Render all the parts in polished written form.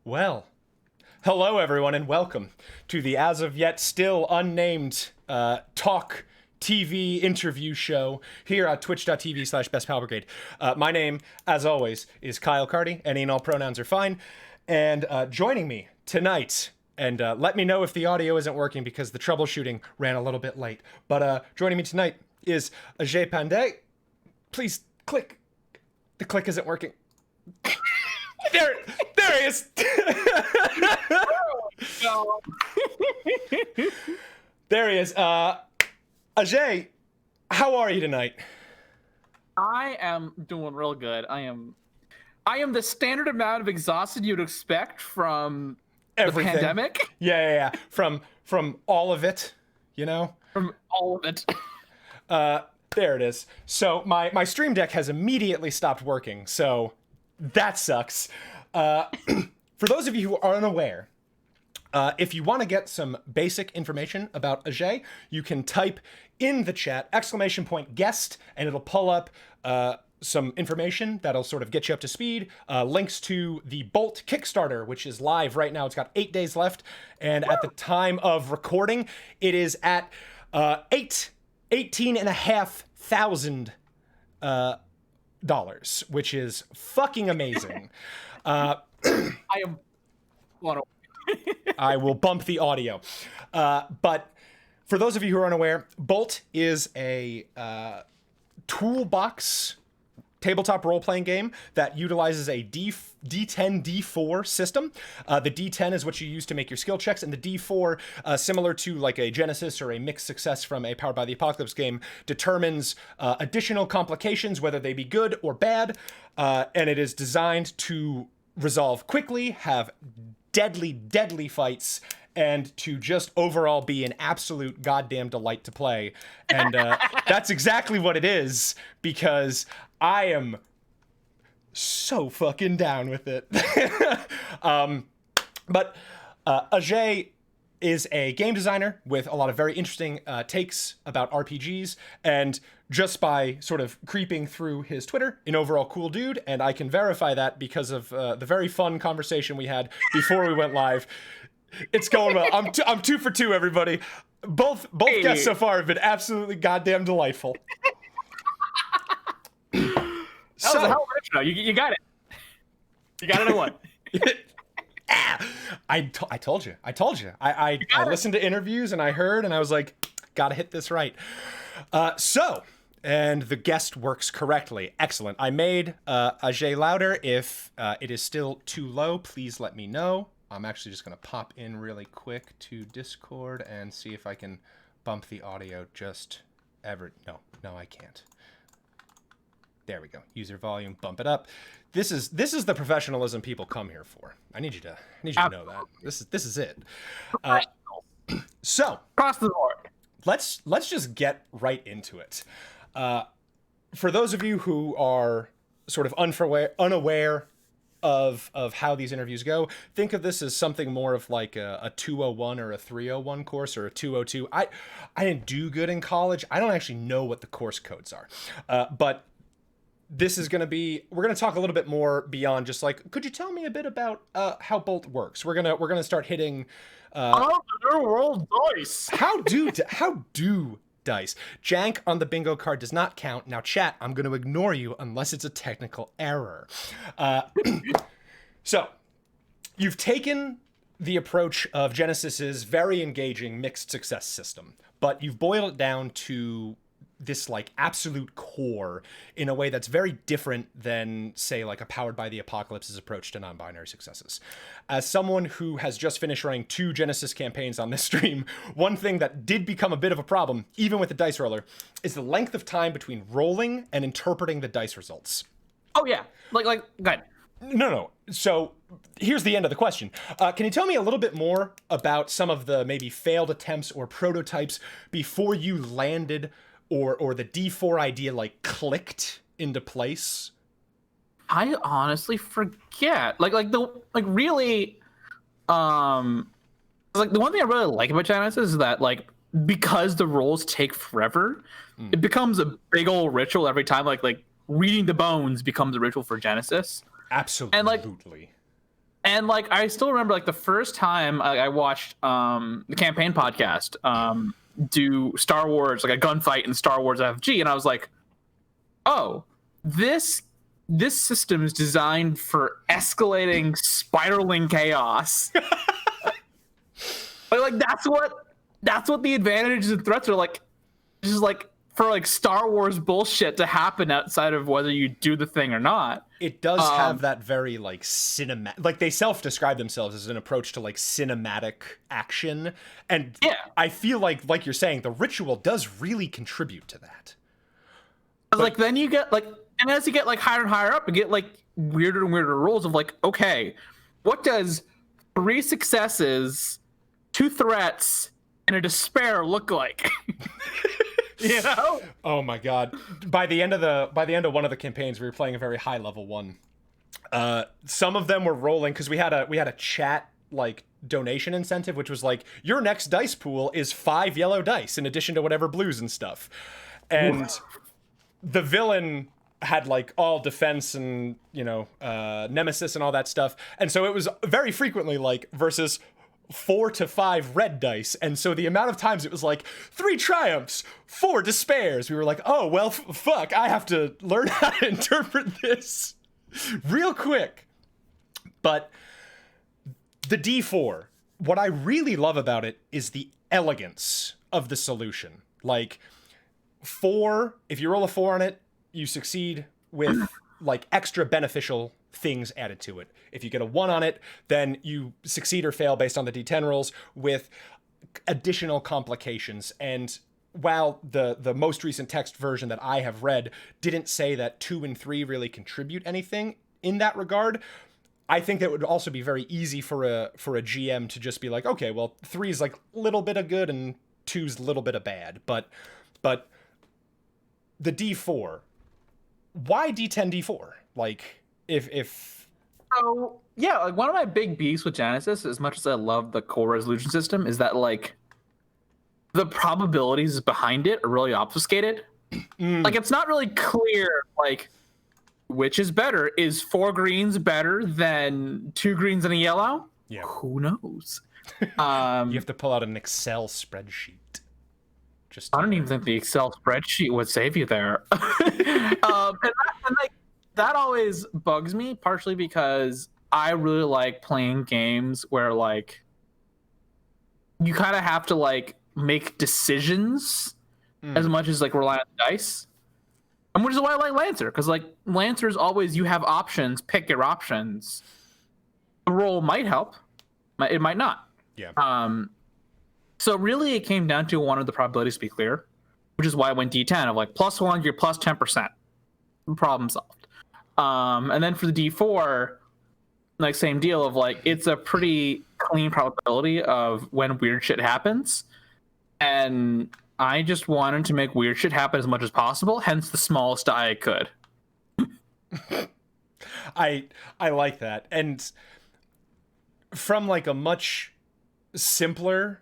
Well, hello everyone, and welcome to the as of yet still unnamed talk TV interview show here at twitch.tv/bestpalbrigade. My name, as always, is Kyle Carty. Any and all pronouns are fine. And joining me tonight, and let me know if the audio isn't working because the troubleshooting ran a little bit late. But joining me tonight is Ajey Pandey. Please click. The click isn't working. There he is. There he is. Ajey, how are you tonight? I am doing real good. I am the standard amount of exhausted you'd expect from Everything. the pandemic. Yeah. From all of it, you know? From all of it. There it is. So my stream deck has immediately stopped working, so that sucks. For those of you who are unaware, if you want to get some basic information about Ajey, you can type in the chat !guest, and it'll pull up some information that'll sort of get you up to speed. Links to the Bolt Kickstarter, which is live right now. It's got 8 days left, and at the time of recording, it is at $18,500, which is fucking amazing. I am. I will bump the audio. But for those of you who are unaware, Bolt is a toolbox tabletop role-playing game that utilizes a D10, D4 system. The D10 is what you use to make your skill checks, and the D4, similar to like a Genesis or a mixed success from a Powered by the Apocalypse game, determines additional complications, whether they be good or bad, and it is designed to resolve quickly, have deadly fights, and to just overall be an absolute goddamn delight to play. And that's exactly what it is, because I am so fucking down with it. But Ajey is a game designer with a lot of very interesting takes about RPGs, and just by sort of creeping through his Twitter, an overall cool dude, and I can verify that because of the very fun conversation we had before we went live. It's going well. I'm 2 for 2, everybody. Both guests so far have been absolutely goddamn delightful. That was a hell of an intro. You got it. You got it in one. I told you. I listened to interviews and I heard and I was like, gotta hit this right. And the guest works correctly. Excellent. I made Ajey louder. If it is still too low, please let me know. I'm actually just gonna pop in really quick to Discord and see if I can bump the audio just ever. No, I can't. There we go. User volume, bump it up. This is the professionalism people come here for. I need you to know that. This is it. So Across the board. let's just get right into it. For those of you who are sort of unaware of how these interviews go, think of this as something more of like a 201 or a 301 course or a 202. I didn't do good in college. I don't actually know what the course codes are, but this is going to be, we're going to talk a little bit more beyond just like, could you tell me a bit about how Bolt works? We're going to start hitting How do roll dice? how do dice. Jank on the bingo card does not count. Now chat, I'm going to ignore you unless it's a technical error. So you've taken the approach of Genesis's very engaging mixed success system, but you've boiled it down to this like absolute core in a way that's very different than, say, like a Powered by the Apocalypse's approach to non-binary successes. As someone who has just finished running 2 Genesis campaigns on this stream, one thing that did become a bit of a problem, even with the dice roller, is the length of time between rolling and interpreting the dice results. Oh yeah, like good. No. So here's the end of the question. Can you tell me a little bit more about some of the maybe failed attempts or prototypes before you landed or the D4 idea like clicked into place? I honestly forget. Like really, like the one thing I really like about Genesis is that like because the rolls take forever, it becomes a big old ritual every time. Like reading the bones becomes a ritual for Genesis. Absolutely. And And like I still remember like the first time I watched the campaign podcast do Star Wars, like a gunfight in Star Wars FG, and I was like, oh, this system is designed for escalating spiraling chaos. Like that's what the advantages and threats are like. Just like for like Star Wars bullshit to happen outside of whether you do the thing or not. It does have that very like cinematic, like they self-describe themselves as an approach to like cinematic action, and Yeah. I feel like you're saying the ritual does really contribute to that. Like then you get like, and as you get like higher and higher up, you get like weirder and weirder rules of like, okay, what does 3 successes, 2 threats, and a despair look like? You know? Oh my god! By the end of one of the campaigns, we were playing a very high level one. Some of them were rolling because we had a chat like donation incentive, which was like your next dice pool is 5 yellow dice in addition to whatever blues and stuff. And the villain had like all defense and nemesis and all that stuff, and so it was very frequently like versus 4 to 5 red dice, and so the amount of times it was like 3 triumphs, 4 despairs. We were like, oh well, fuck, I have to learn how to interpret this real quick. But the D4, what I really love about it is the elegance of the solution. Like 4, if you roll a 4 on it, you succeed with like extra beneficial things added to it. If you get a 1 on it, then you succeed or fail based on the D10 rolls with additional complications. And while the most recent text version that I have read didn't say that 2 and 3 really contribute anything in that regard, I think that would also be very easy for a GM to just be like, okay, well, 3 is like a little bit of good and 2's a little bit of bad. But the D4, why D10 D4? Like if So yeah, like one of my big beefs with Genesis, as much as I love the core resolution system, is that like the probabilities behind it are really obfuscated. Like it's not really clear like which is better. Is 4 greens better than 2 greens and a yellow? Yeah. Who knows? You have to pull out an Excel spreadsheet. I don't even think the Excel spreadsheet would save you there. That always bugs me, partially because I really like playing games where like you kind of have to like make decisions as much as like rely on dice. And which is why I like Lancer, because like Lancer is always, you have options, pick your options. The roll might help, it might not. Yeah. So really it came down to one of the probabilities to be clear, which is why I went D10 of like +1, you're plus 10%. Problem solved. And then for the D4, like same deal of like, it's a pretty clean probability of when weird shit happens. And I just wanted to make weird shit happen as much as possible, hence the smallest die I could. I like that. And from like a much simpler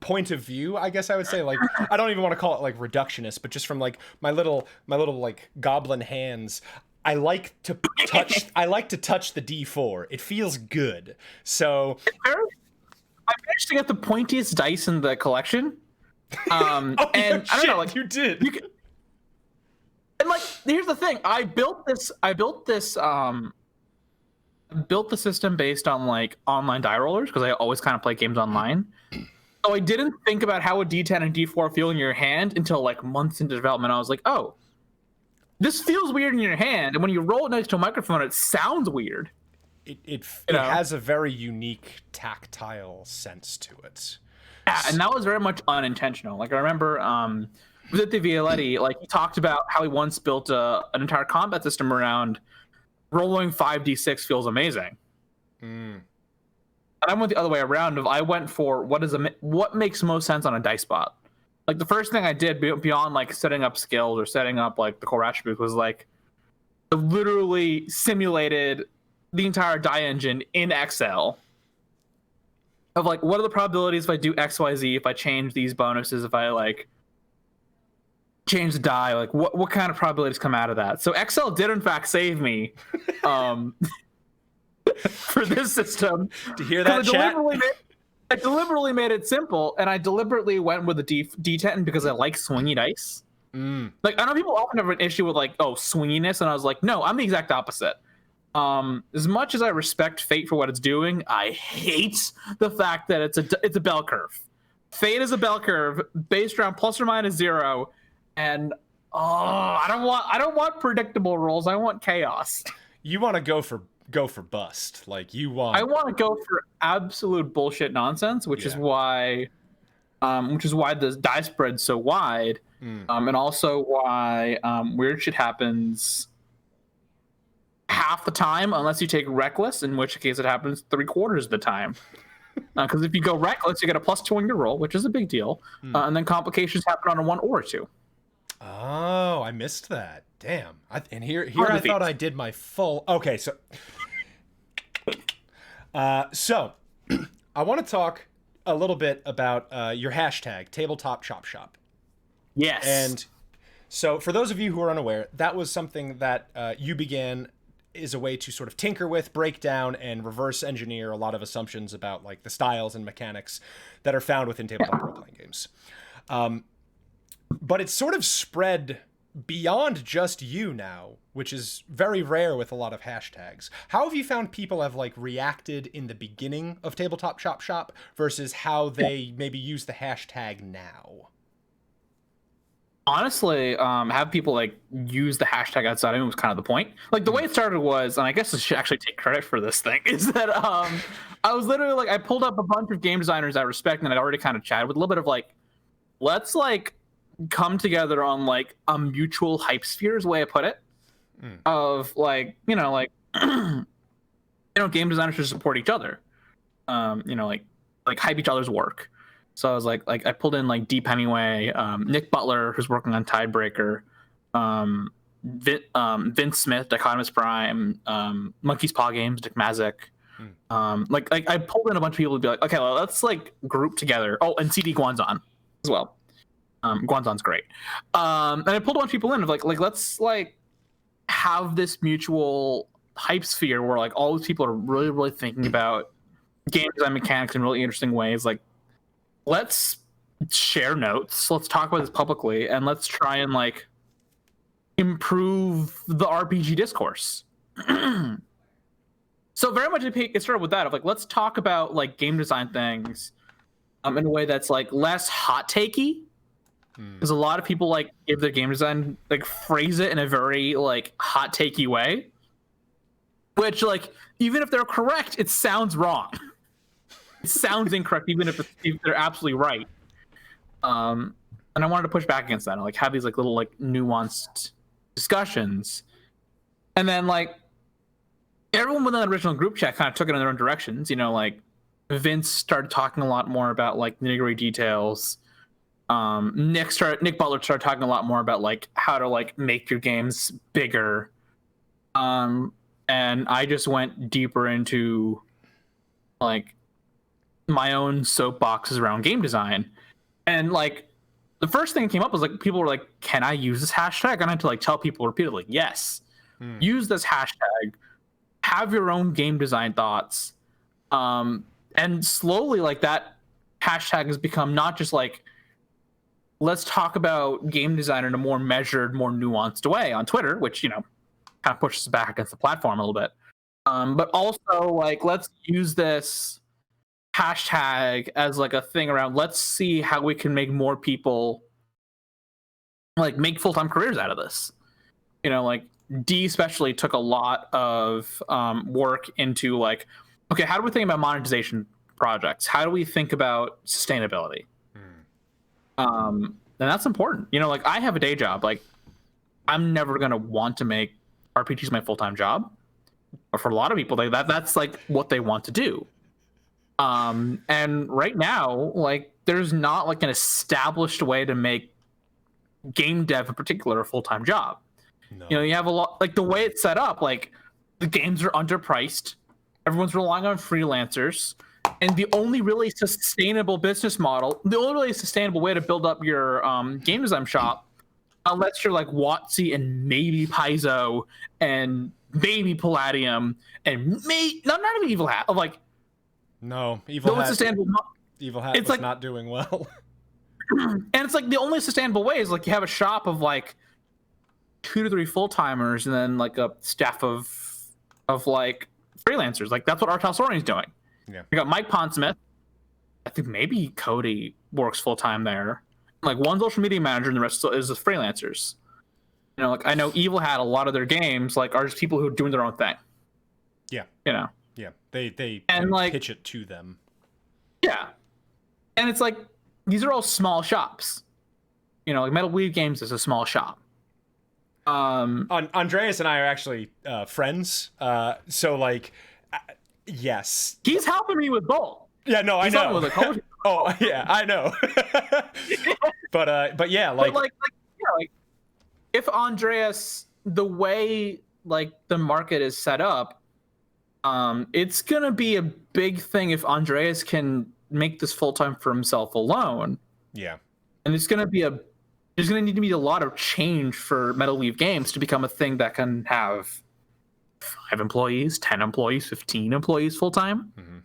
point of view, I guess I would say, like, I don't even want to call it like reductionist, but just from like my little like goblin hands, I like to touch the D4. It feels good. So I managed to get the pointiest dice in the collection. And I don't know, like you did. And like, here's the thing: I built the system based on like online die rollers because I always kind of play games online. So I didn't think about how a D10 and D4 feel in your hand until like months into development. I was like, oh, this feels weird in your hand, and when you roll it next to a microphone, it sounds weird. It has a very unique tactile sense to it. Yeah, and that was very much unintentional. Like I remember with the Violetti, like he talked about how he once built an entire combat system around rolling 5d6 feels amazing. And I went the other way around. I went for what makes most sense on a dice spot. Like the first thing I did beyond like setting up skills or setting up like the core attributes was like literally simulated the entire die engine in Excel of like, what are the probabilities if I do XYZ, if I change these bonuses, if I like change the die, like what kind of probabilities come out of that? So Excel did in fact save me. for this system. To hear that, chat? I deliberately made it simple, and I deliberately went with the D10 because I like swingy dice. Like, I know people often have an issue with, like, oh, swinginess, and I was like, no, I'm the exact opposite. As much as I respect Fate for what it's doing, I hate the fact that it's a bell curve. Fate is a bell curve based around plus or minus 0, and I don't want predictable rolls. I want chaos. You want to go for bust, like you want. I want to go for absolute bullshit nonsense, which is why the die spread's so wide, and also why weird shit happens half the time, unless you take reckless, in which case it happens 3/4 of the time. Because if you go reckless, you get a +2 on your roll, which is a big deal, and then complications happen on a 1 or a 2. Oh, I missed that. Damn. Here I thought I did my full. Okay, so I want to talk a little bit about your hashtag tabletop chop shop. Yes. And so for those of you who are unaware, that was something that you began is a way to sort of tinker with, break down, and reverse engineer a lot of assumptions about like the styles and mechanics that are found within tabletop role-playing games. But it's sort of spread beyond just you now, which is very rare with a lot of hashtags. How have you found people have like reacted in the beginning of Tabletop Chop Shop versus how they maybe use the hashtag now? Honestly, have people like use the hashtag outside of it was kind of the point. Like the way it started was, and I guess I should actually take credit for this thing, is that I was literally like, I pulled up a bunch of game designers I respect and I'd already kind of chatted with a little bit of like, let's like come together on like a mutual hype sphere is the way I put it. Of like, like game designers should support each other. Like hype each other's work. So I was like I pulled in like Deep Hemingway, Nick Butler, who's working on Tidebreaker, Vince Smith, Dichotomous Prime, Monkey's Paw Games, Dick Mazik. Like I pulled in a bunch of people to be like, okay, well, let's like group together. Oh, and CD Guanzon as well. Guanzon's great. And I pulled a bunch of people in of like let's like have this mutual hype sphere where like all these people are really, really thinking about game design mechanics in really interesting ways. Like, let's share notes, let's talk about this publicly, and let's try and like improve the RPG discourse. So very much it started with that of like, let's talk about like game design things in a way that's like less hot takey, because a lot of people like give their game design like phrase it in a very like hot takey way, which like even if they're correct, it sounds wrong. It sounds incorrect, even if they're absolutely right. And I wanted to push back against that, and like have these like little like nuanced discussions, and then like everyone within the original group chat kind of took it in their own directions. Like Vince started talking a lot more about like nitty-gritty details. Nick Butler started talking a lot more about like how to like make your games bigger. And I just went deeper into like my own soapboxes around game design, and like the first thing that came up was like people were like, can I use this hashtag? And I had to like tell people repeatedly, yes, use this hashtag, have your own game design thoughts. And slowly like that hashtag has become not just like, let's talk about game design in a more measured, more nuanced way on Twitter, which kind of pushes back against the platform a little bit, but also like let's use this hashtag as like a thing around, let's see how we can make more people like make full-time careers out of this. Like D especially took a lot of work into like, okay, how do we think about monetization projects? How do we think about sustainability? And that's important. Like I have a day job. Like I'm never going to want to make RPGs my full-time job. But for a lot of people, that's like what they want to do. And right now, like there's not like an established way to make game dev in particular a full-time job. No. You have a lot, like the way it's set up, like the games are underpriced, everyone's relying on freelancers, and the only really sustainable business model, the only really sustainable way to build up your game design shop, unless you're like WotC and maybe Paizo and maybe Palladium, and not even Evil Hat. Of like, no, Evil Hat. Sustainable. Evil Hat was like, not doing well. And it's like the only sustainable way is like you have a shop of like 2 to 3 full-timers and then like a staff of like freelancers. Like that's what Art Talsorian's doing. Yeah. You got Mike Pondsmith. I think maybe Cody works full-time there. Like one social media manager and the rest is the freelancers. You know, like I know Evil Hat, a lot of their games like are just people who are doing their own thing. Yeah. You know. Yeah. They and like pitch it to them. Yeah. And it's like these are all small shops. You know, like Metal Weave Games is a small shop. Andreas and I are actually friends. So like, yes. He's helping me with Bolt. Yeah, no, I know. Oh, yeah, I know. but yeah, like, like if Andreas, the way like the market is set up, it's gonna be a big thing if Andreas can make this full time for himself alone. Yeah, and there's gonna need to be a lot of change for Metal Weave Games to become a thing that can have 5 employees, 10 employees, 15 employees full time. Mm-hmm.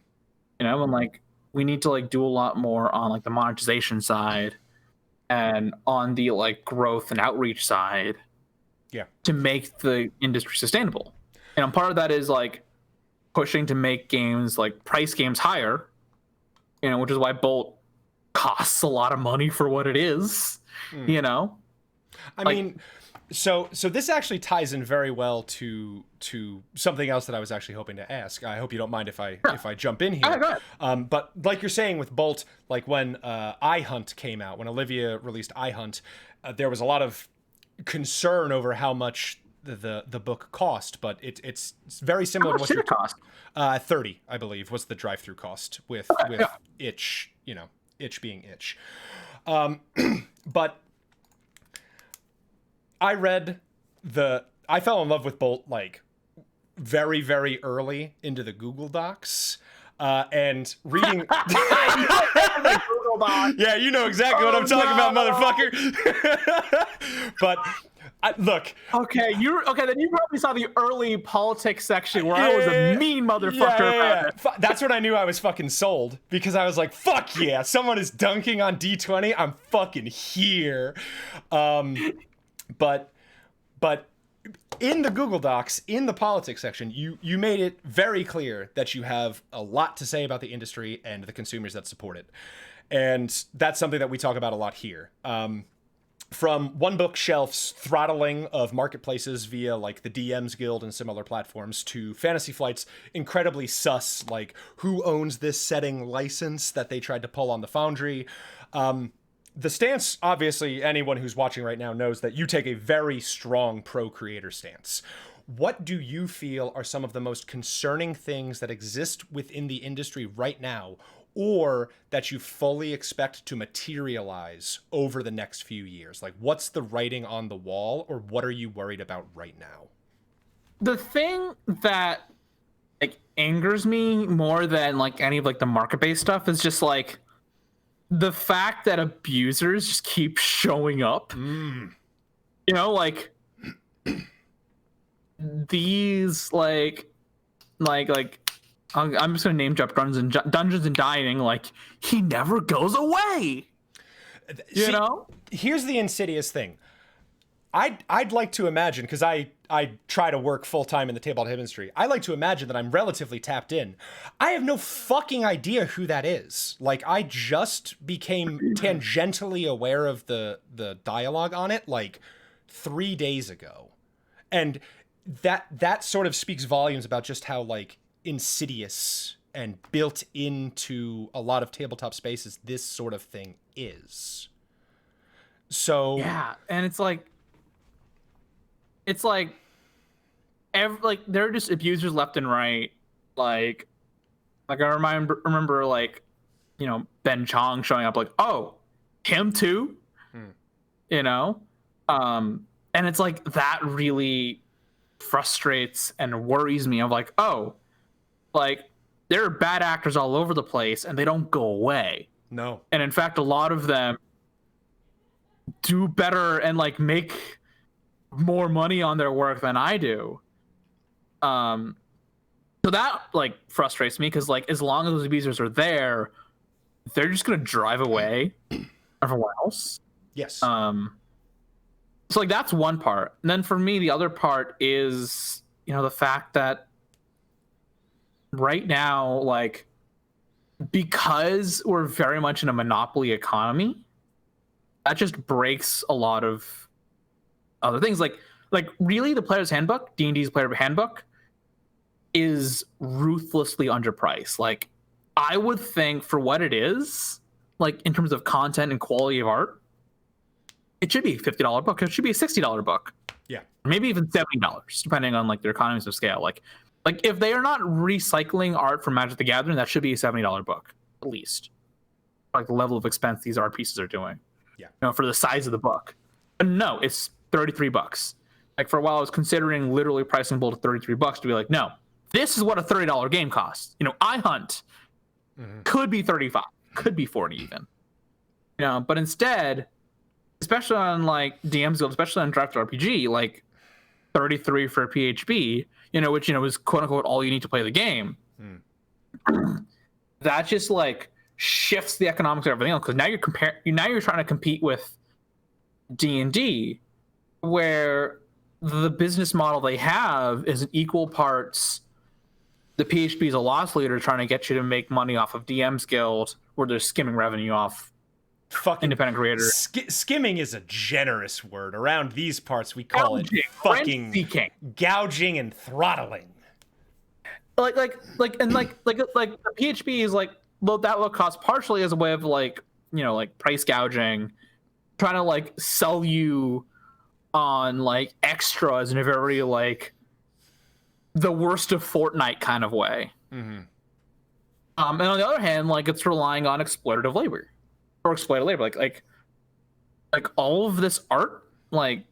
You know, and like we need to like do a lot more on like the monetization side and on the like growth and outreach side. Yeah, to make the industry sustainable. And part of that is like pushing to make games like price games higher. You know, which is why Bolt costs a lot of money for what it is. You know, I mean, so this actually ties in very well to something else that I was actually hoping to ask. I hope you don't mind if I jump in here. Go ahead. But like you're saying with Bolt, like when iHunt came out, when Olivia released iHunt, there was a lot of concern over how much the book cost, but it's very similar to what it cost. 30, I believe, was the drive-through cost with Itch, you know, Itch being Itch. But I fell in love with Bolt like very, very early into the Google Docs. And reading yeah, you know exactly what I'm talking about, motherfucker. But look. Okay, then you probably saw the early politics section where I was a mean motherfucker. Yeah. That's when I knew I was fucking sold, because I was like, fuck yeah, someone is dunking on D20, I'm fucking here. But in the Google Docs, in the politics section, you made it very clear that you have a lot to say about the industry and the consumers that support it. And that's something that we talk about a lot here. From One Bookshelf's throttling of marketplaces via like the DMs Guild and similar platforms, to Fantasy Flight's incredibly sus, like, who owns this setting license that they tried to pull on the Foundry. The stance, obviously, anyone who's watching right now knows that you take a very strong pro-creator stance. What do you feel are some of the most concerning things that exist within the industry right now, or that you fully expect to materialize over the next few years? Like, what's the writing on the wall, or what are you worried about right now? The thing that like angers me more than like any of like the market-based stuff is just like the fact that abusers just keep showing up. You know, like these like I'm just gonna name drop Dungeons and Dining. Like, he never goes away. You know? Here's the insidious thing. I'd like to imagine, because I try to work full time in the tabletop industry, I like to imagine that I'm relatively tapped in. I have no fucking idea who that is. Like, I just became tangentially aware of the dialogue on it like 3 days ago, and that sort of speaks volumes about just how like insidious and built into a lot of tabletop spaces this sort of thing is. So yeah, and it's like they're just abusers left and right. Like I remember like, you know, Ben Chong showing up like, oh, him too, you know, and it's like that really frustrates and worries me. Of like, oh, like there are bad actors all over the place and they don't go away. No, and in fact, a lot of them do better and like make more money on their work than I do. So that like frustrates me because like as long as those abusers are there, they're just gonna drive away everyone else. Yes. So like that's one part. And then for me, the other part is, the fact that right now, like, because we're very much in a monopoly economy, that just breaks a lot of other things. Like really, the player's handbook, D&D's player handbook, is ruthlessly underpriced. Like, I would think for what it is, like in terms of content and quality of art, it should be a $50 book. It should be a $60 book. Yeah. Maybe even $70, depending on like their economies of scale. Like if they are not recycling art from Magic the Gathering, that should be a $70 book at least. Like the level of expense these art pieces are doing. Yeah. For the size of the book. But no, it's $33. Like for a while, I was considering literally pricing Bolt at $33 to be like, no, this is what a $30 game costs. I Hunt could be 35, could be 40 even. But instead, especially on like DM's Guild, especially on Draft RPG, like 33 for a PHB, which is quote unquote all you need to play the game. That just like shifts the economics of everything else, because now you're trying to compete with D&D, where the business model they have is in equal parts the PHP is a loss leader trying to get you to make money off of DM's Guild, where they're skimming revenue off fucking independent creators. Skimming is a generous word. Around these parts, we call it fucking gouging and throttling. Like the PHP is like, well, that low cost partially as a way of like, like price gouging, trying to like sell you on like extras in a very like the worst of Fortnite kind of way. And on the other hand, like it's relying on exploitative labor. Like all of this art, like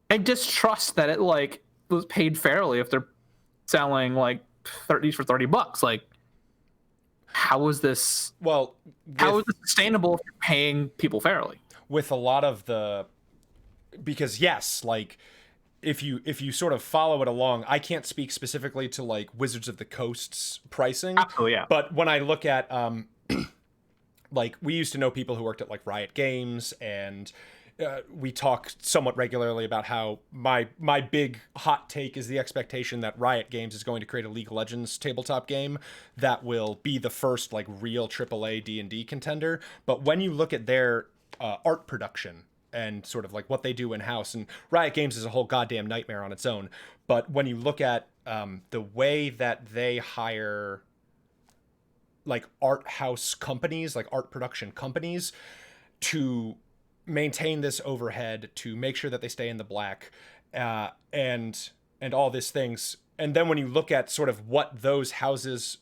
I distrust that it like was paid fairly if they're selling like 30 for $30. Like, how is this? Well, how is this sustainable if you're paying people fairly? With a lot of because yes, like if you sort of follow it along, I can't speak specifically to like Wizards of the Coast's pricing. Absolutely, yeah. But when I look at like we used to know people who worked at like Riot Games, and we talk somewhat regularly about how my big hot take is the expectation that Riot Games is going to create a League of Legends tabletop game that will be the first like real AAA D&D contender. But when you look at their art production and sort of like what they do in-house, and Riot Games is a whole goddamn nightmare on its own, but when you look at the way that they hire like art house companies, like art production companies, to maintain this overhead, to make sure that they stay in the black, and all these things, and then when you look at sort of what those houses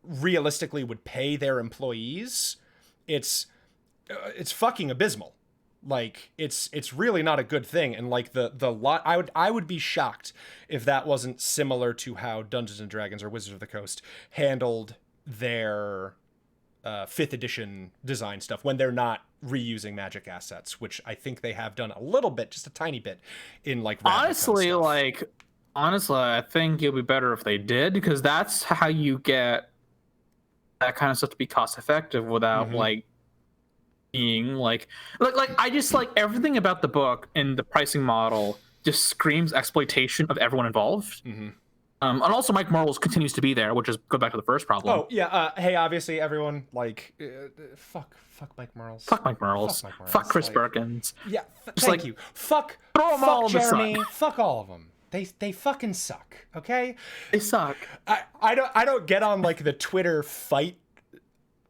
realistically would pay their employees, it's fucking abysmal. Like it's really not a good thing. And like the lot, I would be shocked if that wasn't similar to how Dungeons and Dragons or Wizards of the Coast handled their 5th edition design stuff when they're not reusing Magic assets, which I think they have done a little bit, just a tiny bit, in like honestly, I think it'd be better if they did, because that's how you get that kind of stuff to be cost effective without like being like I just like everything about the book and the pricing model just screams exploitation of everyone involved. And also Mike Morales continues to be there, which is go back to the first problem. Oh yeah, hey, obviously everyone like fuck Mike Morales. Fuck Mike Morales. Fuck Chris Perkins. Yeah, thank you. Fuck Jeremy. Fuck all of them. They fucking suck. Okay, they suck. I don't get on like the Twitter fight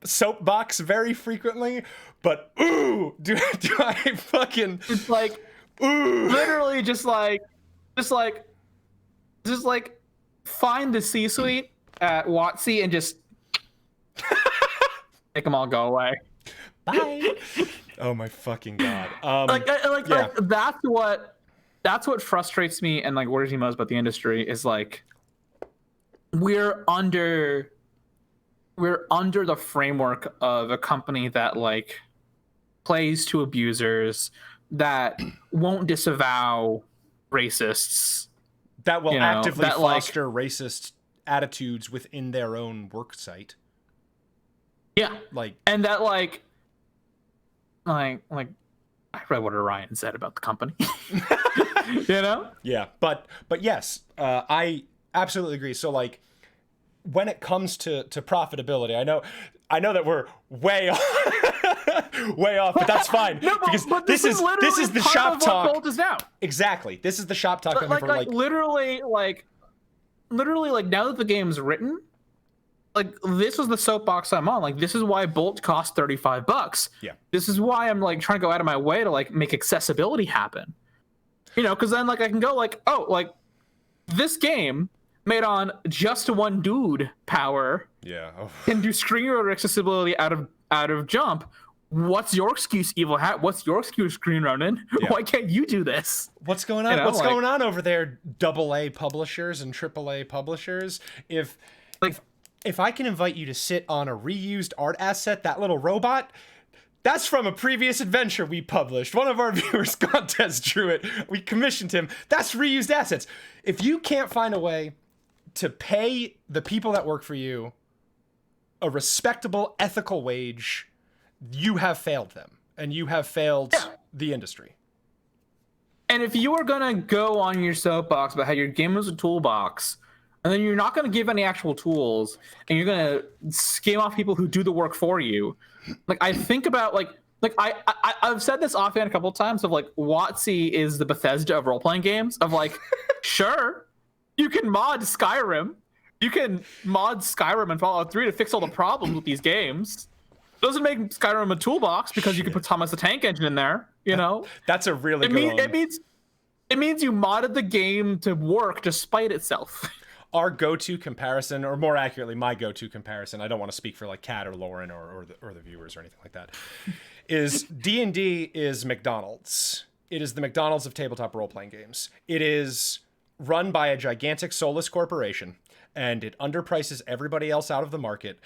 soapbox very frequently, but ooh, do I fucking, it's like ooh, literally just like find the C-suite at WotC and just make them all go away. Bye. Oh my fucking god. Like that's what frustrates me and like worries me most about the industry is like we're under the framework of a company that like plays to abusers, that won't disavow racists, that will you know, actively that, like, foster racist attitudes within their own work site. yeah, Like, and that like I read what Orion said about the company. You know? yeah, but yes, I absolutely agree. So like, when it comes to profitability, I know that we're way off, way off, but that's fine No, because but this is the part shop of talk. what Bolt is now. Exactly, this is the shop talk. Like literally like now that the game's written, like this is the soapbox I'm on. Like this is why Bolt costs $35. Yeah. This is why I'm like trying to go out of my way to like make accessibility happen. You know, because then like I can go like, oh, like this game made on just one dude power Yeah. Oh. can do screen reader accessibility out of jump. What's your excuse, Evil Hat? What's your excuse, Green Ronin? Yeah. Why can't you do this? What's going on? You know, What's like, going on over there, AA publishers and AAA publishers? If I can invite you to sit on a reused art asset, that little robot, that's from a previous adventure we published. One of our viewers contest drew it. We commissioned him. That's reused assets. If you can't find a way to pay the people that work for you a respectable, ethical wage, you have failed them, and you have failed the industry. And if you are gonna go on your soapbox about how your game is a toolbox, and then you're not gonna give any actual tools, and you're gonna skim off people who do the work for you, like I think about like I've said this offhand a couple of times of like WotC is the Bethesda of role playing games. Of like, sure, you can mod Skyrim, and Fallout 3 to fix all the problems with these games. Doesn't make Skyrim a toolbox because you can put Thomas the Tank Engine in there. You know, that's a really good one. It means you modded the game to work despite itself. Our go-to comparison, or more accurately, my go-to comparison, I don't want to speak for like Kat or Lauren or the viewers or anything like that, is D&D is McDonald's. It is the McDonald's of tabletop role-playing games. It is run by a gigantic soulless corporation, and it underprices everybody else out of the market.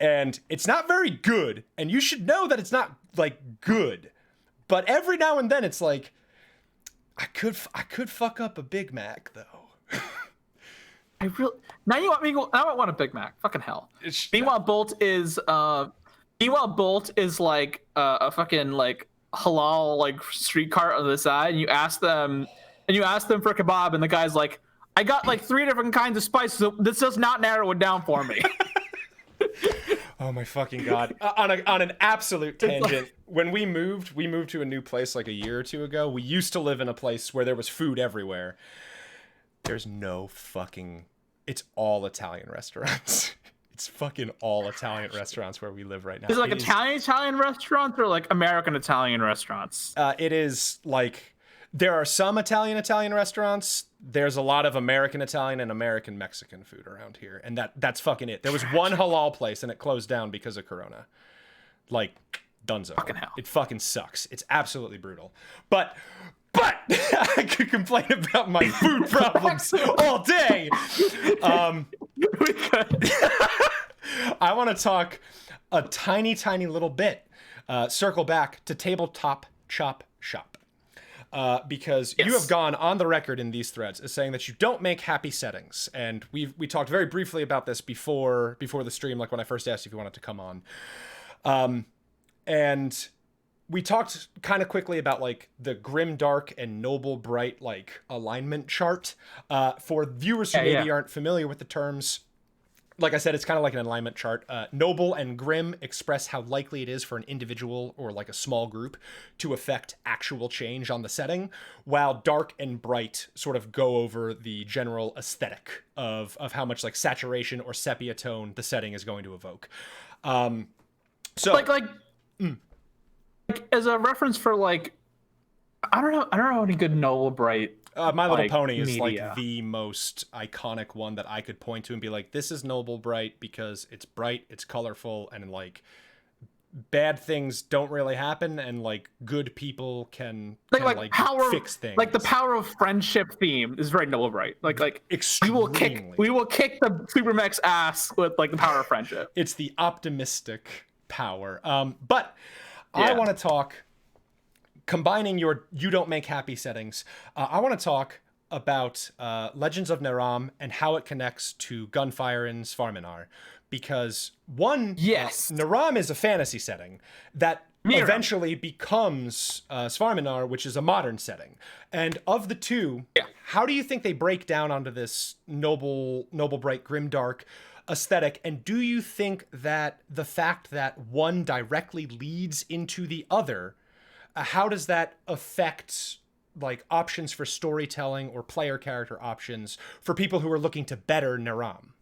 And it's not very good, and you should know that it's not like good. But every now and then it's like, I could fuck up a Big Mac though. Now you want me to go, now I want a Big Mac. Fucking hell. Meanwhile Bolt is like a fucking like halal like street cart on the side, and you ask them for a kebab, and the guy's like, I got like 3 different kinds of spices, so this does not narrow it down for me. Oh my fucking god! On an absolute tangent, when we moved to a new place like a year or two ago. We used to live in a place where there was food everywhere. There's no fucking. It's all Italian restaurants. It's fucking all Italian restaurants where we live right now. Is it like Italian restaurants or like American Italian restaurants? It is like. There are some Italian restaurants. There's a lot of American Italian and American Mexican food around here. And that's fucking it. There was one halal place and it closed down because of Corona. Like, dunzo. Fucking hell. It fucking sucks. It's absolutely brutal. But I could complain about my food problems all day. We could. I want to talk a tiny little bit. Circle back to Tabletop Chop Shop. Because you have gone on the record in these threads as saying that you don't make happy settings, and we talked very briefly about this before the stream, like when I first asked you if you wanted to come on, and we talked kind of quickly about like the grim dark and noble bright like alignment chart. For viewers who maybe aren't familiar with the terms. Like I said, it's kind of like an alignment chart. Noble and grim express how likely it is for an individual or like a small group to affect actual change on the setting, while dark and bright sort of go over the general aesthetic of how much like saturation or sepia tone the setting is going to evoke. So like as a reference for like, I don't know any good noble bright. My Little Pony is media. like the most iconic one that I could point to and be like, this is noble bright because it's bright, it's colorful, and like bad things don't really happen, and like good people can fix things. Like the power of friendship theme is very noble bright. Like extremely. we will kick the Super Mech's ass with like the power of friendship. It's the optimistic power. But I want to talk. Combining your you don't make happy settings, I want to talk about Legends of Naram and how it connects to Gunfire in Svarminar, because one, Yes. Naram is a fantasy setting that eventually becomes Svarminar, which is a modern setting. And of the two, how do you think they break down onto this noble, bright, grimdark aesthetic? And do you think that the fact that one directly leads into the other, how does that affect like options for storytelling or player character options for people who are looking to better Naram?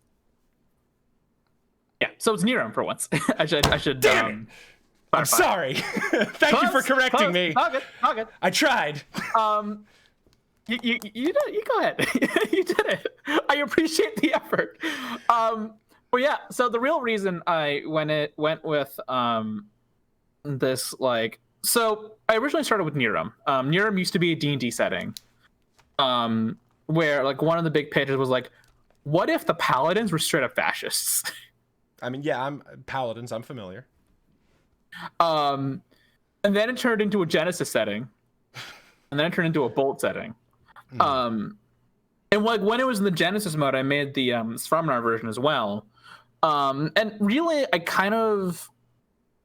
Yeah, so it's Niram for once. I should. Damn it! I'm sorry. Thank you for correcting me. All good. I tried. You go ahead. You did it. I appreciate the effort. But yeah, so the real reason I went with this, like, so I originally started with Niram. Niram used to be a D&D setting, where like one of the big pitches was like, what if the paladins were straight up fascists? I mean, yeah, I'm paladins. I'm familiar. And then it turned into a Genesis setting, and then it turned into a Bolt setting. And like when it was in the Genesis mode, I made the Svarminar version as well. And really, I kind of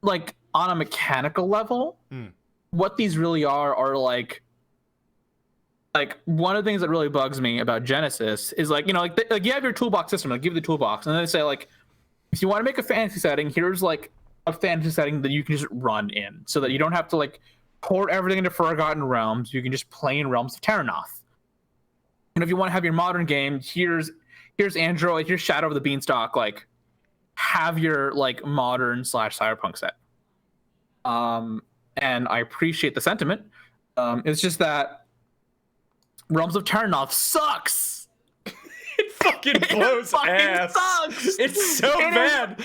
like on a mechanical level, what these really are like one of the things that really bugs me about Genesis is like, you know, like you have your toolbox system, like give you the toolbox, and then they say like, if you want to make a fantasy setting, here's like a fantasy setting that you can just run in, so that you don't have to like port everything into Forgotten Realms. You can just play in Realms of Terranoth. And if you want to have your modern game, here's Android, here's Shadow of the Beanstalk. Like, have your like modern / cyberpunk set. And I appreciate the sentiment. It's just that Realms of Terranoth sucks. It fucking blows ass. Sucks. It's so bad.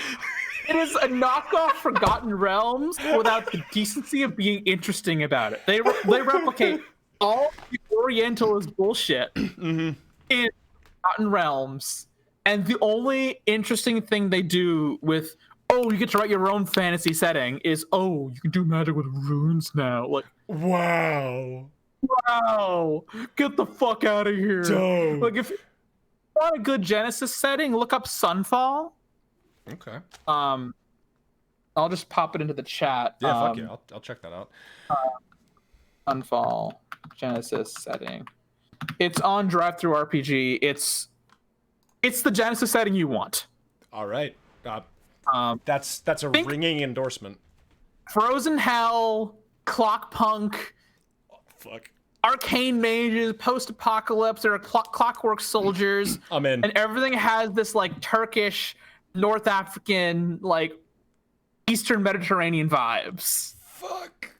It is a knockoff Forgotten Realms without the decency of being interesting about it. They replicate all the Orientalist bullshit in Forgotten Realms, and the only interesting thing they do with, oh, you get to write your own fantasy setting, is, oh, you can do magic with runes now. Like, wow, get the fuck out of here. Dope. Like, if you want a good Genesis setting, look up Sunfall. Okay. I'll just pop it into the chat. Yeah, fuck yeah. I'll check that out. Sunfall Genesis setting. It's on DriveThruRPG. It's the Genesis setting you want. All right. That's a ringing endorsement. Frozen Hell, Clockpunk, fuck, Arcane Mages, post-apocalypse. There are Clockwork Soldiers. I'm in. And everything has this like Turkish, North African, like Eastern Mediterranean vibes. Fuck.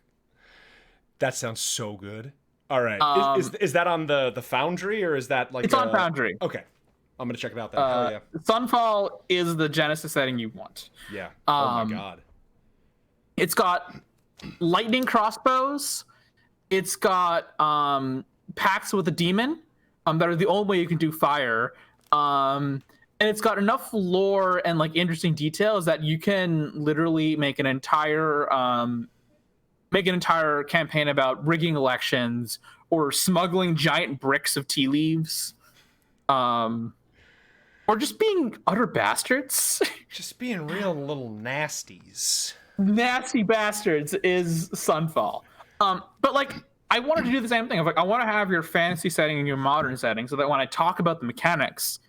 That sounds so good. All right. Is that on the Foundry, or is that like it's on Foundry? Okay. I'm gonna check it out then. Hell yeah. Sunfall is the Genesis setting you want. Yeah. Oh my god. It's got lightning crossbows. It's got pacts with a demon that are the only way you can do fire. And it's got enough lore and like interesting details that you can literally make an entire campaign about rigging elections or smuggling giant bricks of tea leaves, or just being utter bastards. Just being real little nasties. Nasty bastards is Sunfall. But like, I wanted to do the same thing. I want to have your fantasy setting and your modern setting, so that when I talk about the mechanics,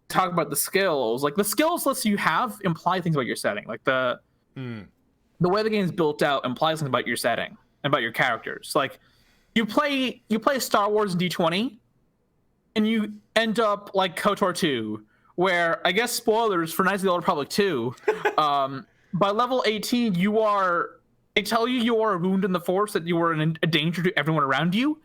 talk about the skills, like the skills lists you have imply things about your setting. Like the way the game's built out implies something about your setting and about your characters. Like you play Star Wars in D20, and you end up like KOTOR 2, where, I guess spoilers for Knights of the Old Republic 2, by level 18 they tell you are a wound in the Force, that you are a danger to everyone around you.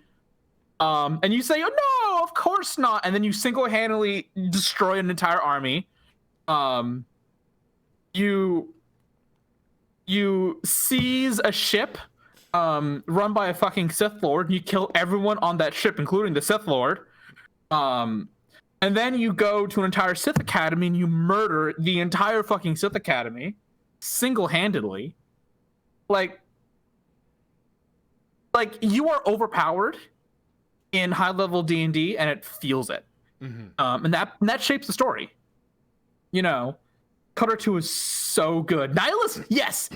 And you say, oh no, of course not. And then you single-handedly destroy an entire army. You seize a ship run by a fucking Sith Lord, and you kill everyone on that ship, including the Sith Lord. And then you go to an entire Sith Academy and you murder the entire fucking Sith Academy single-handedly. Like you are overpowered, in high level D&D, and it feels it. And that shapes the story. You know, Coder 2 is so good. Nihilus, yes,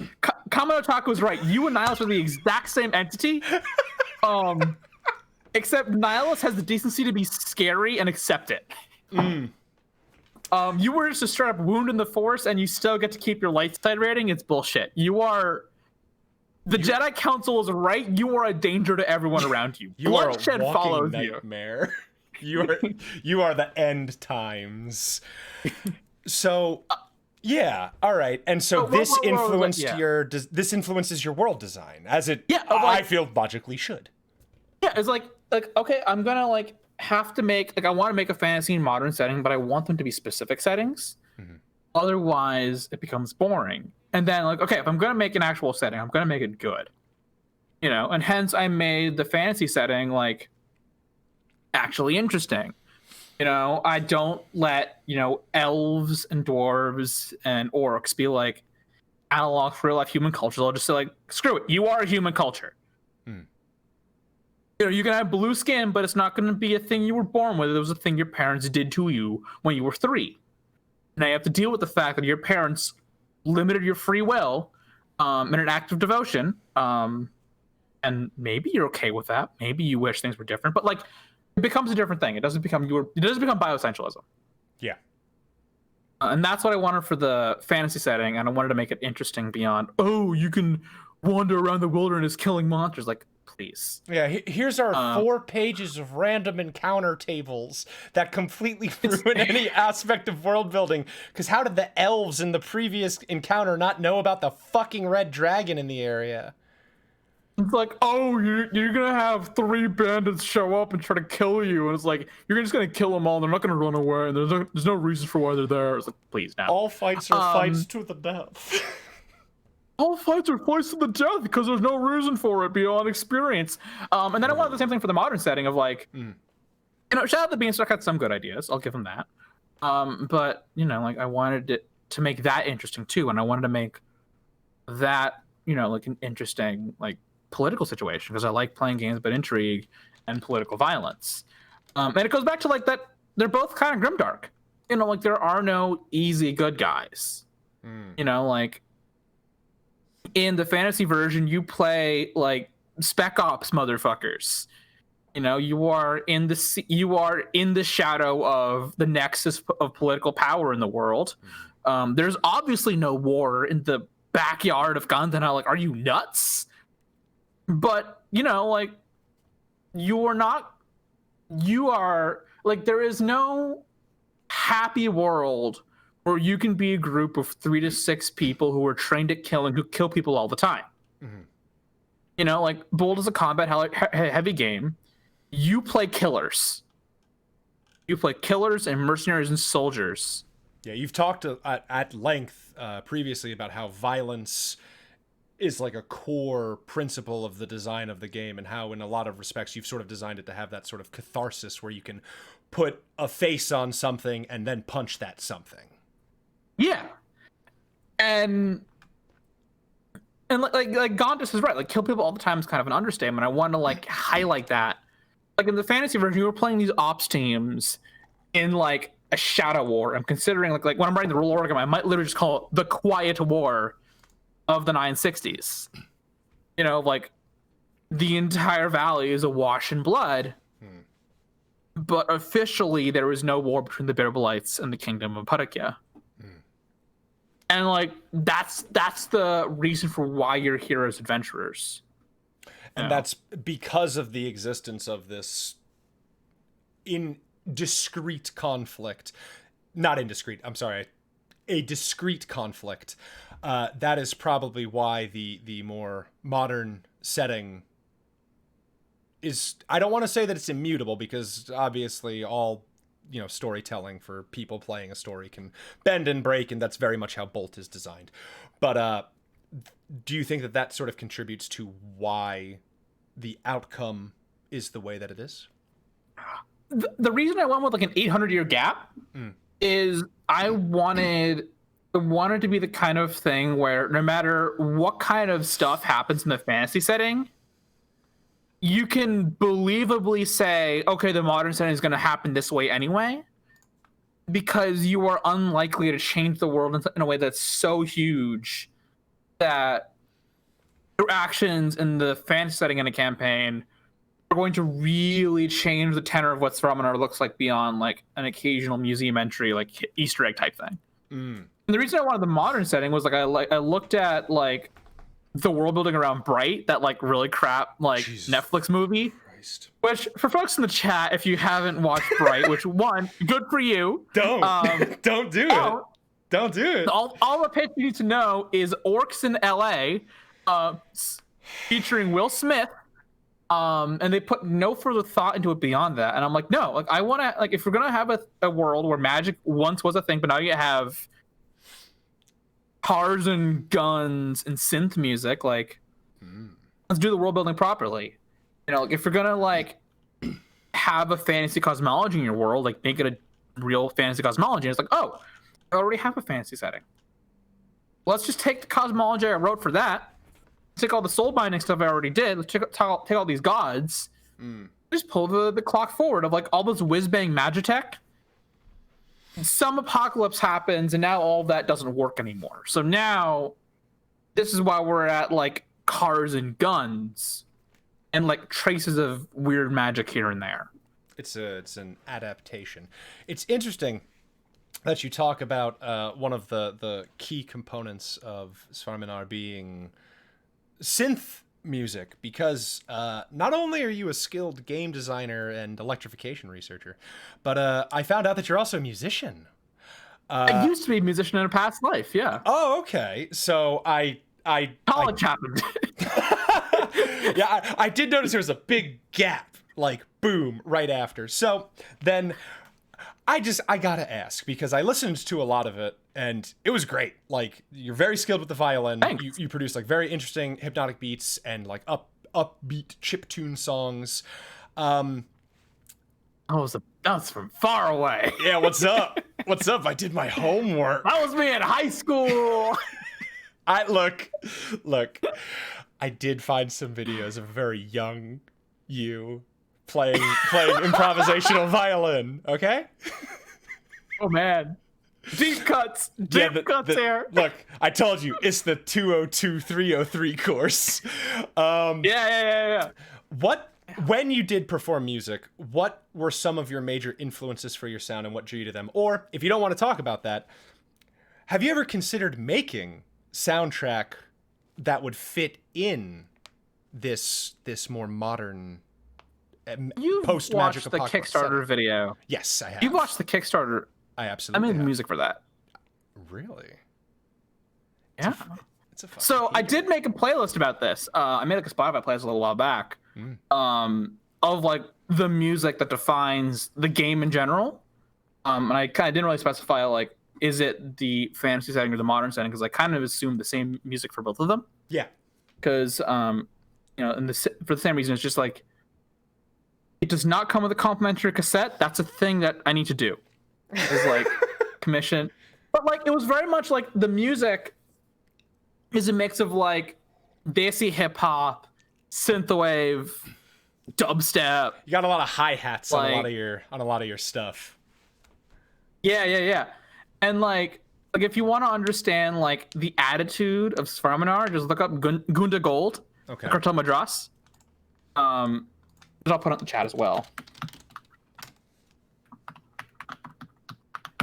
Kamado Taco was right. You and Nihilus are the exact same entity. Except Nihilus has the decency to be scary and accept it. You were just a straight up wound in the force, and you still get to keep your light side rating. It's bullshit. The Jedi Council is right. You are a danger to everyone around you. Bloodshed follows nightmare. You are the end times. So, yeah, all right. And so this influences your world design, as it I feel logically should. Yeah, it's like okay, I'm gonna have to make I want to make a fantasy and modern setting, but I want them to be specific settings. Otherwise, it becomes boring. And then okay, if I'm gonna make an actual setting, I'm gonna make it good. You know, and hence I made the fantasy setting actually interesting. You know, I don't let elves and dwarves and orcs be analog for real life human culture. I'll just say screw it, you are a human culture. You know, you can have blue skin, but it's not going to be a thing you were born with. It was a thing your parents did to you when you were 3. Now you have to deal with the fact that your parents limited your free will in an act of devotion. And maybe you're okay with that. Maybe you wish things were different, but it becomes a different thing. It doesn't become bioessentialism. Yeah. And that's what I wanted for the fantasy setting, and I wanted to make it interesting beyond, you can wander around the wilderness killing monsters. Please. Yeah, here's our 4 pages of random encounter tables that completely ruin any aspect of world building. Because how did the elves in the previous encounter not know about the fucking red dragon in the area? It's you're gonna have 3 bandits show up and try to kill you, and it's you're just gonna kill them all. They're not gonna run away, and there's no reason for why they're there. It's please now. All fights are fights to the death. All fights are fights to the death because there's no reason for it beyond experience. And then I wanted the same thing for the modern setting of shout out to Beanstalk had some good ideas. I'll give him that. But I wanted it to make that interesting too, and I wanted to make that an interesting political situation because I like playing games about intrigue and political violence. And it goes back to that they're both kind of grimdark. There are no easy good guys. In the fantasy version, you play spec ops motherfuckers. You are in the shadow of the nexus of political power in the world. There's obviously no war in the backyard of Gandana. Are you nuts? But you are there is no happy world where you can be a group of 3 to 6 people who are trained at killing, who kill people all the time. Bold is a combat heavy game. You play killers. You play killers and mercenaries and soldiers. Yeah, you've talked at length previously about how violence is a core principle of the design of the game, and how in a lot of respects you've sort of designed it to have that sort of catharsis where you can put a face on something and then punch that something. Yeah, and Gondis is right. Kill people all the time is kind of an understatement. I want to highlight that. In the fantasy version, you were playing these ops teams in a shadow war. I'm considering when I'm writing the rule org, I might literally just call it the Quiet War of the 960s. The entire valley is awash in blood. But officially, there is no war between the Birbalites and the Kingdom of Pudakya. And that's the reason for why you're here as adventurers. And that's because of the existence of this indiscrete conflict. Not indiscreet, I'm sorry. A discrete conflict. That is probably why the more modern setting is... I don't want to say that it's immutable, because obviously all storytelling for people playing a story can bend and break, and that's very much how Bolt is designed. But do you think that sort of contributes to why the outcome is the way that it is? The reason I went with an 800-year gap is I wanted to be the kind of thing where no matter what kind of stuff happens in the fantasy setting, you can believably say, okay, the modern setting is going to happen this way anyway, because you are unlikely to change the world in a way that's so huge that your actions in the fantasy setting in a campaign are going to really change the tenor of what Svraminar looks like beyond like an occasional museum entry, like Easter egg type thing. And the reason I wanted the modern setting was I looked at like the world building around Bright, that like really crap like Netflix movie. Christ. Which, for folks in the chat, if you haven't watched Bright, which one, good for you. Don't do it. Don't do it. All the pitch you need to know is Orcs in LA, featuring Will Smith. And they put no further thought into it beyond that. And I'm like, no, like I want to, like, if we're gonna have a world where magic once was a thing, but now you have cars and guns and synth music, like, let's do the world building properly. You know, like, if you're gonna like have a fantasy cosmology in your world, like make it a real fantasy cosmology. And it's like, oh, I already have a fantasy setting. Let's just take the cosmology I wrote for that. Take all the soul binding stuff I already did. Let's take all these gods. Just pull the clock forward of like all this whiz bang magitech. Some apocalypse happens, and now all that doesn't work anymore. So now, this is why we're at like cars and guns, and like traces of weird magic here and there. It's an adaptation. It's interesting that you talk about one of the key components of Svraminar being synth music, because not only are you a skilled game designer and electrification researcher, but I found out that you're also a musician. I used to be a musician in a past life, yeah. Oh, okay. So college happened. Yeah, I did notice there was a big gap, like boom, right after. So then I gotta ask, because I listened to a lot of it and it was great. Like, you're very skilled with the violin. You produce like very interesting hypnotic beats and like upbeat chiptune songs. That was from far away. Yeah, what's up? What's up? I did my homework. That was me in high school. Look, I did find some videos of very young you playing improvisational violin, okay? Oh man. Deep cuts here. Look, I told you, it's the 202-303 course. Yeah. When you did perform music, what were some of your major influences for your sound and what drew you to them? Or, if you don't want to talk about that, have you ever considered making soundtrack that would fit in this more modern post-magic watched the Kickstarter video. Yes, I have. You watched the Kickstarter. I absolutely I made have. music for that. Really? Yeah. It's a So I did make a playlist about this. I made like a Spotify playlist a little while back, of like the music that defines the game in general. And I kind of didn't really specify like, is it the fantasy setting or the modern setting? Because I kind of assumed the same music for both of them. Yeah. Because for the same reason, it's just like, it does not come with a complimentary cassette. That's a thing that I need to do. Is like commission. But like, it was very much like the music is a mix of like desi hip hop, synthwave, dubstep. You got a lot of hi-hats like, on a lot of your stuff. Yeah. And like if you want to understand like the attitude of Svraminar, just look up Gunda Gold, Okay. Cartel Madras. I'll put it in the chat as well.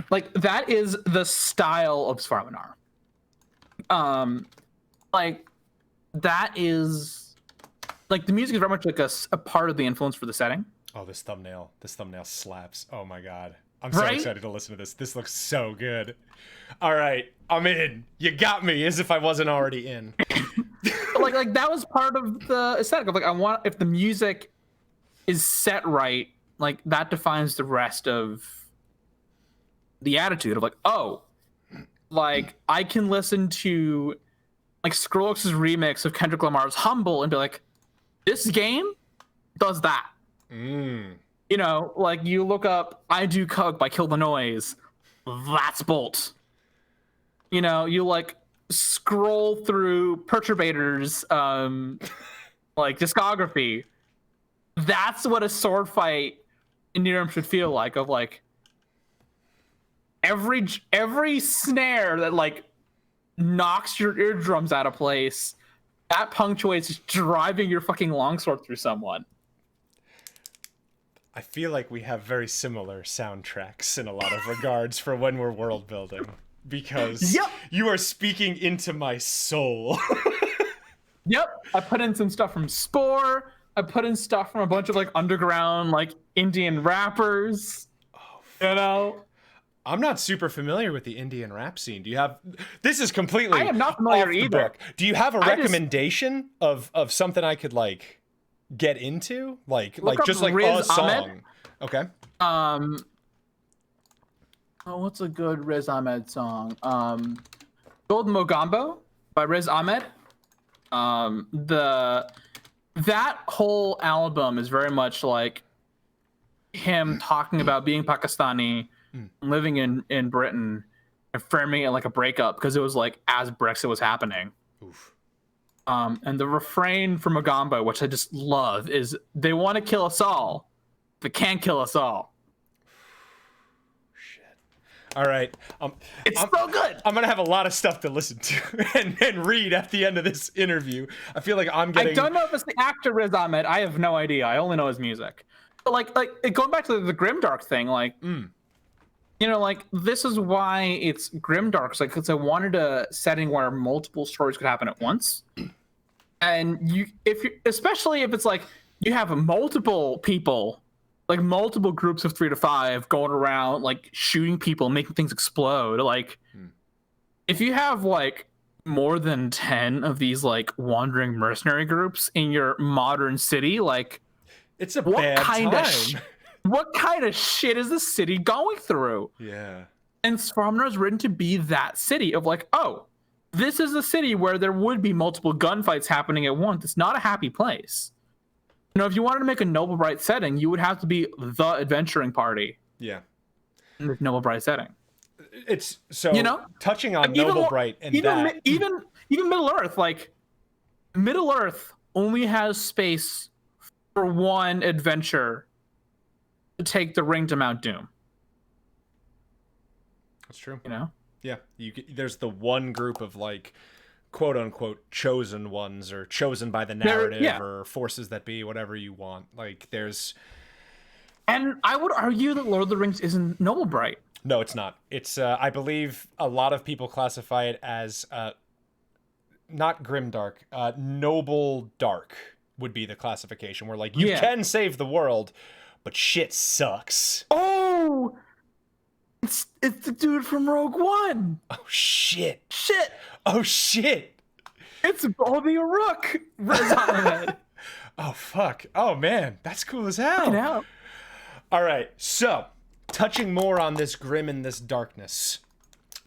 Like, that is the style of Svraminar. Like, that is... Like, the music is very much like a part of the influence for the setting. Oh, this thumbnail slaps. Oh my god. I'm so excited to listen to this. This looks so good. All right, I'm in. You got me, as if I wasn't already in. like that was part of the aesthetic of like, I want, if the music is set right, like that defines the rest of the attitude of like, oh, like I can listen to like Skrillex' remix of Kendrick Lamar's Humble and be like, this game does that. You know, like you look up I Do Coke by Kill the Noise, that's Bolt. You know, you like scroll through Perturbators like discography, that's what a sword fight in Niram should feel like. Of like every snare that like knocks your eardrums out of place, that punctuates driving your fucking longsword through someone. I feel like we have very similar soundtracks in a lot of regards for when we're world building, because you are speaking into my soul. Yep, I put in some stuff from Spore. I put in stuff from a bunch of like underground like Indian rappers. You know, I'm not super familiar with the Indian rap scene. Do you have? This is completely. I am not familiar off the either. book. Do you have a recommendation of something I could like get into, like just like Riz a song? Ahmed. Okay. What's a good Riz Ahmed song? Gold Mogambo by Riz Ahmed. That whole album is very much like him talking about being Pakistani, living in Britain, and framing it like a breakup because it was like as Brexit was happening. Oof. And the refrain from Mogambo, which I just love, is they want to kill us all, but can't kill us all. All right. It's so good. I'm going to have a lot of stuff to listen to and read at the end of this interview. I feel like I'm getting... I don't know if it's the actor Riz Ahmed. I have no idea. I only know his music. But like going back to the grimdark thing, like, you know, like this is why it's grimdark. It's like, because I wanted a setting where multiple stories could happen at once. And especially if it's like you have multiple people, like multiple groups of 3 to 5 going around, like shooting people, making things explode. Like, if you have like more than 10 of these like wandering mercenary groups in your modern city, like, it's a bad time. What kind of shit is the city going through? Yeah. And Swarmner is written to be that city of like, oh, this is a city where there would be multiple gunfights happening at once. It's not a happy place. You know, if you wanted to make a Noble Bright setting, you would have to be the adventuring party. Yeah. In the Noble Bright setting. It's so, you know, touching on Noble Bright and even Middle Earth, like Middle Earth only has space for one adventure to take the ring to Mount Doom. That's true. You know? Yeah. There's the one group of like, quote unquote chosen ones, or chosen by the narrative, or forces that be, whatever you want. Like there's, and I would argue that Lord of the Rings isn't Noble Bright. No, it's not. It's I believe a lot of people classify it as not grimdark, noble dark would be the classification, where like you can save the world, but shit sucks. Oh, it's the dude from Rogue One. Oh shit. Oh shit! It's Bobby Rook. Oh fuck! Oh man, that's cool as hell. Know. All right, so touching more on this grim and this darkness,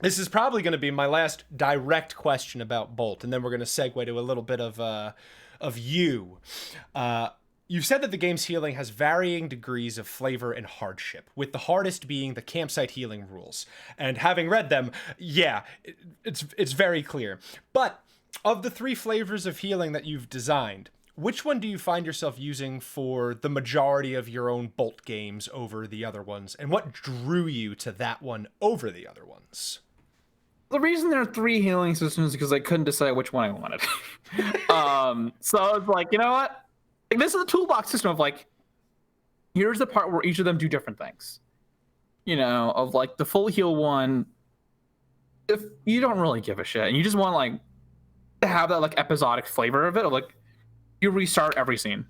this is probably going to be my last direct question about Bolt, and then we're going to segue to a little bit of you. You've said that the game's healing has varying degrees of flavor and hardship, with the hardest being the campsite healing rules. And having read them, yeah, it's very clear. But of the 3 flavors of healing that you've designed, which one do you find yourself using for the majority of your own Bolt games over the other ones? And what drew you to that one over the other ones? The reason there are 3 healing systems is because I couldn't decide which one I wanted. So I was like, you know what? Like, this is a toolbox system of like, here's the part where each of them do different things. You know, of like the full heal one, if you don't really give a shit and you just want like to have that like episodic flavor of it, of like you restart every scene.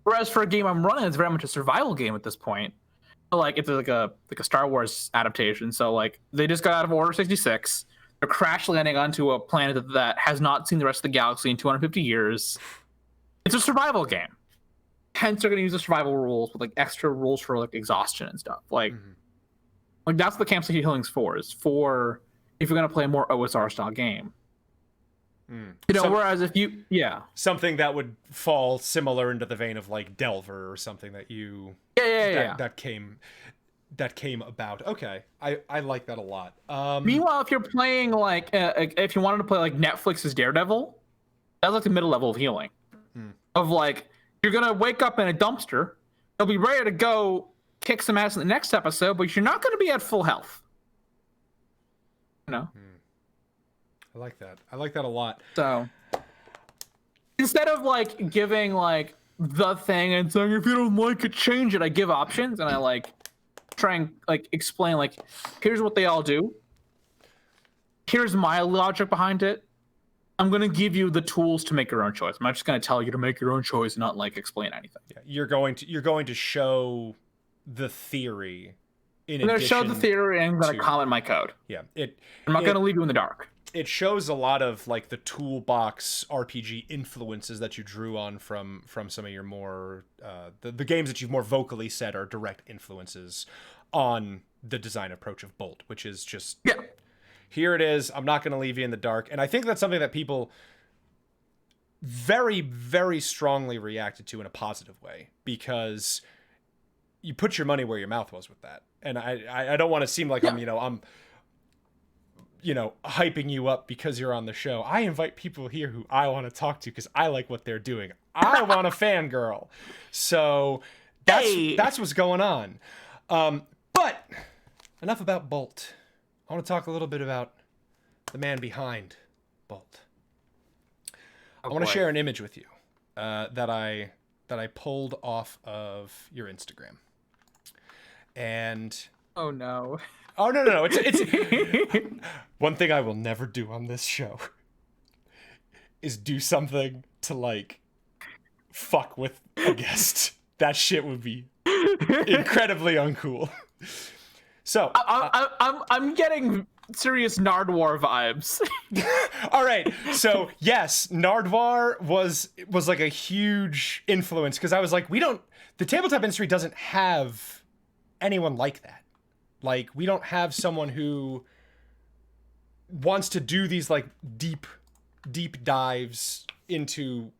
Whereas for a game I'm running, it's very much a survival game at this point. So like it's like a Star Wars adaptation. So like they just got out of Order 66. They're crash landing onto a planet that has not seen the rest of the galaxy in 250 years. It's a survival game. Hence, they're going to use the survival rules with like extra rules for like exhaustion and stuff. Like, like that's what the campsite healing's for. Is for if you're going to play a more OSR style game. You know, whereas if you, something that would fall similar into the vein of like Delver or something that you, that came about. Okay, I like that a lot. Meanwhile, if you're playing like, if you wanted to play like Netflix's Daredevil, that's like the middle level of healing. Of like, You're gonna wake up in a dumpster. You'll be ready to go kick some ass in the next episode, but you're not gonna be at full health. You know? I like that. I like that a lot. So instead of like giving like the thing and saying if you don't like it, change it, I give options and I like try and like explain like here's what they all do. Here's my logic behind it. I'm gonna give you the tools to make your own choice. I'm not just gonna tell you to make your own choice, not like explain anything. Yeah, you're going to show the theory. I'm gonna show the theory and I'm gonna comment my code. Yeah, I'm not gonna leave you in the dark. It shows a lot of like the toolbox RPG influences that you drew on from some of your more the games that you've more vocally said are direct influences on the design approach of Bolt, which is just here it is. I'm not going to leave you in the dark, and I think that's something that people very, very strongly reacted to in a positive way because you put your money where your mouth was with that, and I don't want to seem like I'm hyping you up because you're on the show. I invite people here who I want to talk to because I like what they're doing. I want a fangirl. So that's what's going on. But enough about Bolt. I want to talk a little bit about the man behind Bolt. I want to share an image with you that I pulled off of your Instagram. And oh no. Oh no! It's one thing I will never do on this show is do something to like fuck with a guest. That shit would be incredibly uncool. So I'm getting serious Nardwar vibes. All right, so yes, Nardwar was like a huge influence because I was like, the tabletop industry doesn't have anyone like that. Like, we don't have someone who wants to do these, like, deep dives into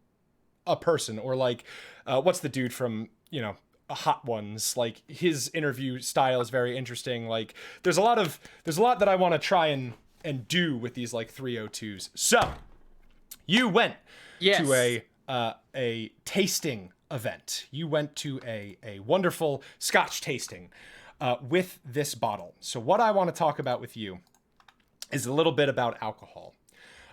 a person. Or, like, what's the dude from, Hot Ones? Like, his interview style is very interesting. Like, there's a lot that I want to try and do with these, like, 302s. So, you went to a tasting event. You went to a wonderful Scotch tasting. With this bottle. So what I want to talk about with you is a little bit about alcohol.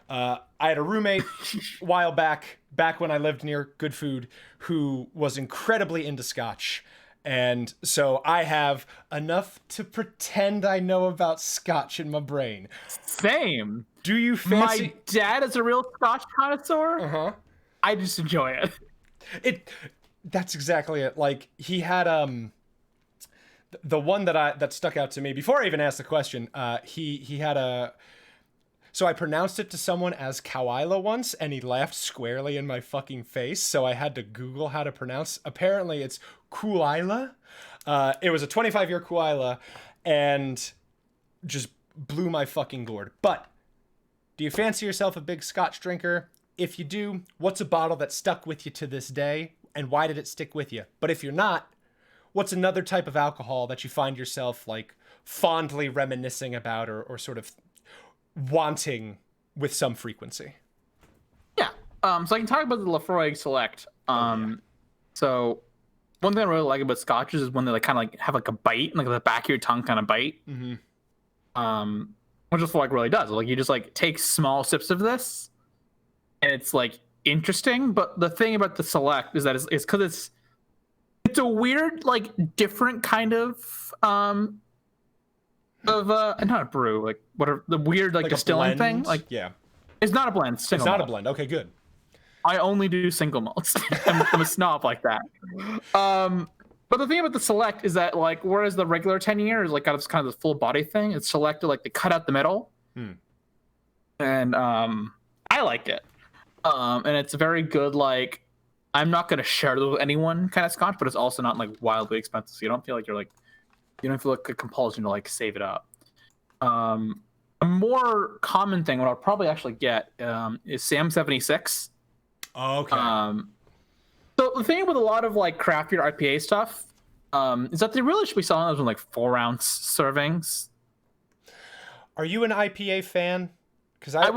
I had a roommate a while back when I lived near Good Food, who was incredibly into Scotch. And so I have enough to pretend I know about Scotch in my brain. Same. Do you fancy... My dad is a real Scotch connoisseur. Uh-huh. I just enjoy it. That's exactly it. Like, he had... the one that stuck out to me before I even asked the question, he had a. So I pronounced it to someone as Kawila once, and he laughed squarely in my fucking face. So I had to Google how to pronounce. Apparently, it's Kuila. It was a 25-year Kuila, and just blew my fucking gourd. But do you fancy yourself a big Scotch drinker? If you do, what's a bottle that stuck with you to this day, and why did it stick with you? But if you're not, what's another type of alcohol that you find yourself like fondly reminiscing about or sort of wanting with some frequency? Yeah. So I can talk about the Lafroig Select. So one thing I really like about scotches is when they like kind of like have like a bite, like the back of your tongue kind of bite. Mm-hmm. Which is what really does. Like you just like take small sips of this, and it's like interesting. But the thing about the Select is that it's because it's a weird, like, different kind of not a brew, like what are the weird like distilling thing? Like, yeah, it's not a blend. It's not a blend. Okay, good. I only do single malts. I'm a snob like that. But the thing about the Select is that like whereas the regular 10-year is like got this kind of the full body thing, it's selected like they cut out the middle, and I like it. And it's very good like. I'm not going to share it with anyone kind of scotch, but it's also not like wildly expensive. So you don't feel like you don't feel like a compulsion to like save it up. A more common thing, what I'll probably actually get is Sam 76. Oh, okay. So the thing with a lot of like craft beer IPA stuff is that they really should be selling those in like 4-ounce servings. Are you an IPA fan? Because I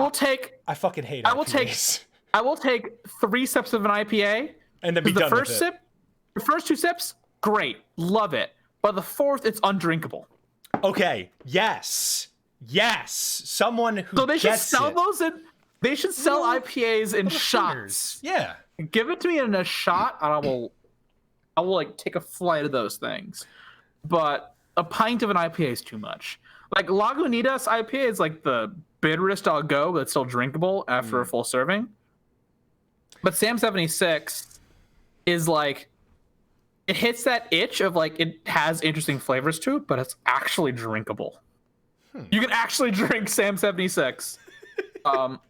fucking hate IPAs. I will take 3 sips of an IPA And then be The done first with it. sip, the first 2 sips, great, love it. But the fourth, it's undrinkable. Okay. Yes. Someone who So they should gets sell it. those in. They should sell IPAs in Little shots. fingers. Yeah. Give it to me in a shot, and I will like take a flight of those things. But a pint of an IPA is too much. Like Lagunitas IPA is like the bitterest I'll go, but it's still drinkable after a full serving. But Sam 76 is like, it hits that itch of like it has interesting flavors to it, but it's actually drinkable. You can actually drink Sam 76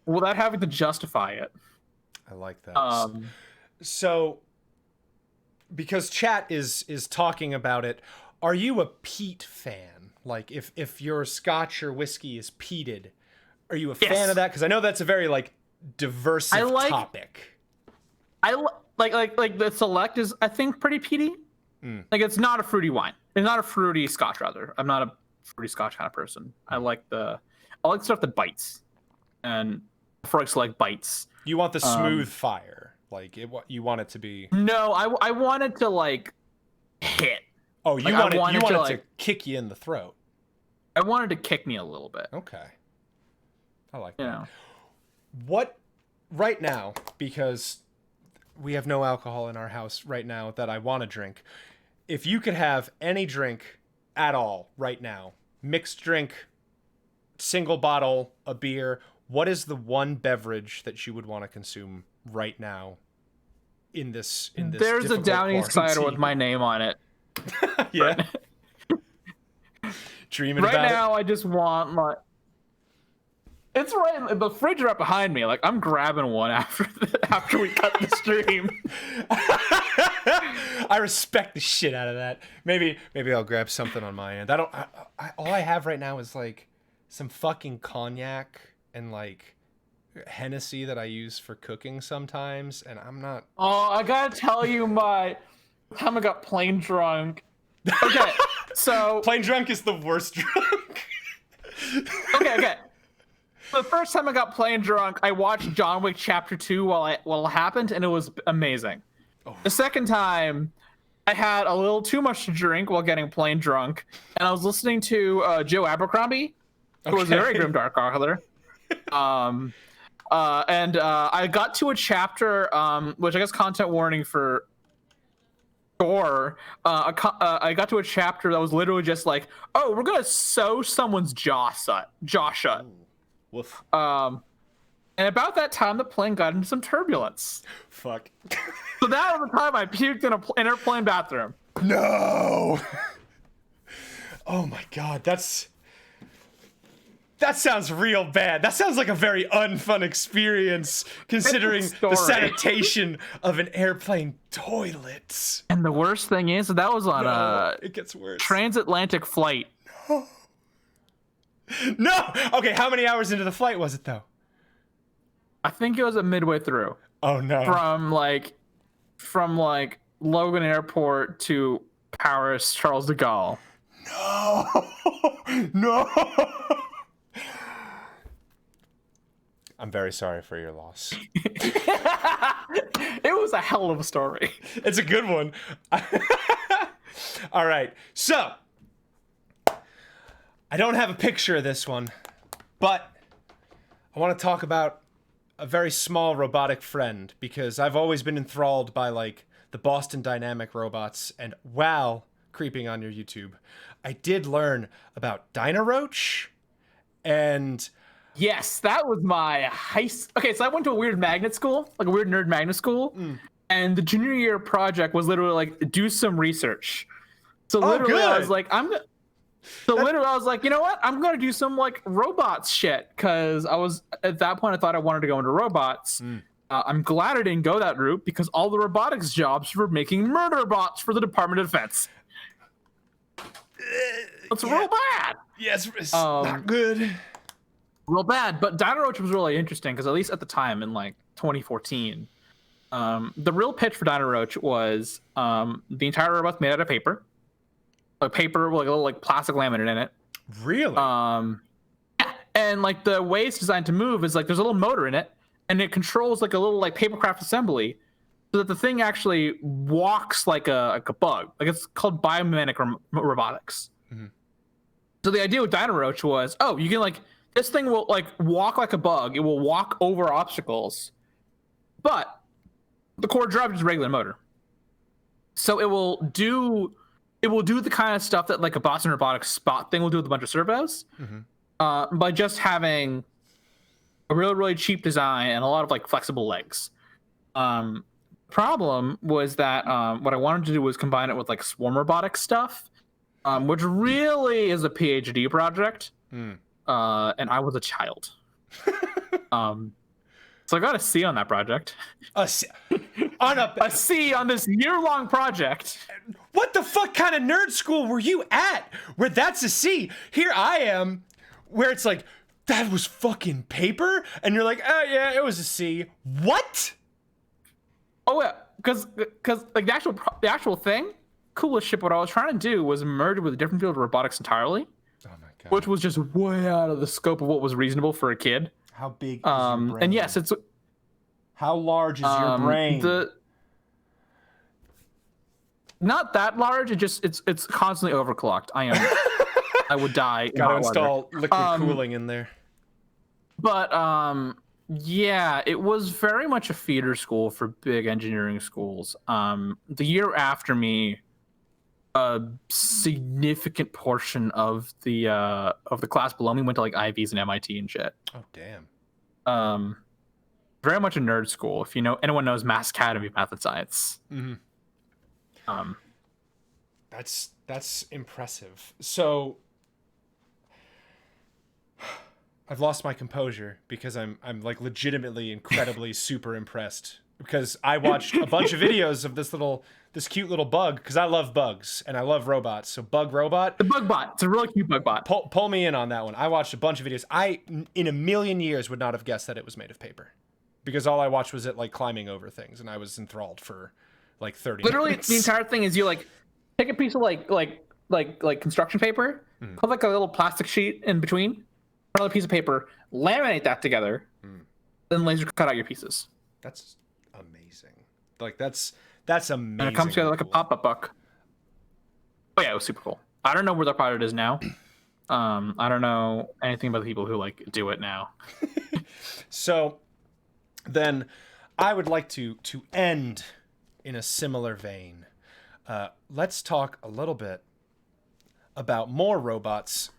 without having to justify it. I like that. So, because chat is talking about it, are you a peat fan? Like, if your scotch or whiskey is peated, are you a fan of that? Because I know that's a very like diverse topic. I like the Select is, I think, pretty peaty. Like, it's not a fruity wine. It's not a fruity scotch, rather. I'm not a fruity scotch kind of person. I like stuff that bites, and before I select bites. You want the smooth fire, like you want it to be. No, I wanted to like hit. Oh, you like, want it to kick you in the throat. I wanted to kick me a little bit. Okay, I like that. You know. What right now, because we have no alcohol in our house right now that I want to drink. If you could have any drink at all right now, mixed drink, single bottle, a beer, what is the one beverage that you would want to consume right now in this There's a Downy cider with my name on it. Yeah. Dreaming right about it. Right now, I just want my. It's right. The fridge right behind me. Like, I'm grabbing one after we cut the stream. I respect the shit out of that. Maybe I'll grab something on my end. All I have right now is like some fucking cognac and like Hennessy that I use for cooking sometimes, and I'm not. Oh, I gotta tell you, my time I got plain drunk. Okay, so plain drunk is the worst drunk. Okay. The first time I got plain drunk, I watched John Wick Chapter 2 while it happened, and it was amazing. Oh. The second time, I had a little too much to drink while getting plain drunk, and I was listening to Joe Abercrombie, who was a very grim dark author. And I got to a chapter, which I guess content warning for gore. I got to a chapter that was literally just like, oh, we're gonna sew someone's jaw shut. Ooh. Woof. And about that time, the plane got into some turbulence. Fuck. So that was the time I puked in an airplane bathroom. No. Oh my god, that sounds real bad. That sounds like a very unfun experience, considering the sanitation of an airplane toilet. And the worst thing is that was on it gets worse. Transatlantic flight. No. Okay, how many hours into the flight was it though? I think it was midway through. Oh no. From Logan Airport to Paris Charles de Gaulle. No. I'm very sorry for your loss. It was a hell of a story. It's a good one. All right. So, I don't have a picture of this one, but I want to talk about a very small robotic friend, because I've always been enthralled by like the Boston Dynamic robots, and while creeping on your YouTube, I did learn about Dynoroach, and yes, that was my okay, so I went to a weird magnet school, like a weird nerd magnet school, and the junior year project was literally like do some research. So literally, good. I was like, I was like, you know what? I'm gonna do some like robots shit, because I was at that point I thought I wanted to go into robots. I'm glad I didn't go that route, because all the robotics jobs were making murder bots for the Department of Defense. It's real bad. Yes, it's not good. Real bad, but Dynoroach was really interesting, because at least at the time in like 2014, the real pitch for Dynoroach was the entire robot's made out of paper. Like paper with like a little like plastic laminate in it. Really? And like the way it's designed to move is like there's a little motor in it, and it controls like a little like papercraft assembly so that the thing actually walks like a bug. Like it's called biomimetic robotics. Mm-hmm. So the idea with Dino Roach was, you can like this thing will like walk like a bug. It will walk over obstacles, but the core drive is a regular motor. So it will do the kind of stuff that like a Boston Robotics Spot thing will do with a bunch of servos, by just having a really, really cheap design and a lot of like flexible legs. Problem was that what I wanted to do was combine it with like swarm robotics stuff, which really is a PhD project. And I was a child. So I got a C on that project. A C On this year-long project. What the fuck kind of nerd school were you at where that's a C? Here I am, where it's like, that was fucking paper? And you're like, oh yeah, it was a C. What? Oh yeah, because like the actual thing, coolest shit. What I was trying to do was merge with a different field of robotics entirely. Oh my god. Which was just way out of the scope of what was reasonable for a kid. How big is your brain? And yes, it's... How large is your brain? Not that large. It's constantly overclocked. I would die. Gotta install liquid cooling in there. But yeah, it was very much a feeder school for big engineering schools. The year after me, a significant portion of the class below me went to like Ivies and MIT and shit. Oh damn. Very much a nerd school. If anyone knows Mass Academy Math and Science. Mm-hmm. That's impressive. So I've lost my composure because I'm like legitimately incredibly super impressed, because I watched a bunch of videos of this cute little bug, because I love bugs and I love robots. So Bug Robot. The Bug Bot. It's a really cute Bug Bot. Pull me in on that one. I watched a bunch of videos. I, in a million years, would not have guessed that it was made of paper, because all I watched was it like climbing over things, and I was enthralled for like 30 Literally, minutes. the entire thing is you like take a piece of like construction paper, put like a little plastic sheet in between, another piece of paper, laminate that together, then laser cut out your pieces. That's amazing. Like that's amazing. And it comes together like a pop-up book. Oh yeah, it was super cool. I don't know where the product is now. I don't know anything about the people who like do it now. So then I would like to end in a similar vein. Let's talk a little bit about more robots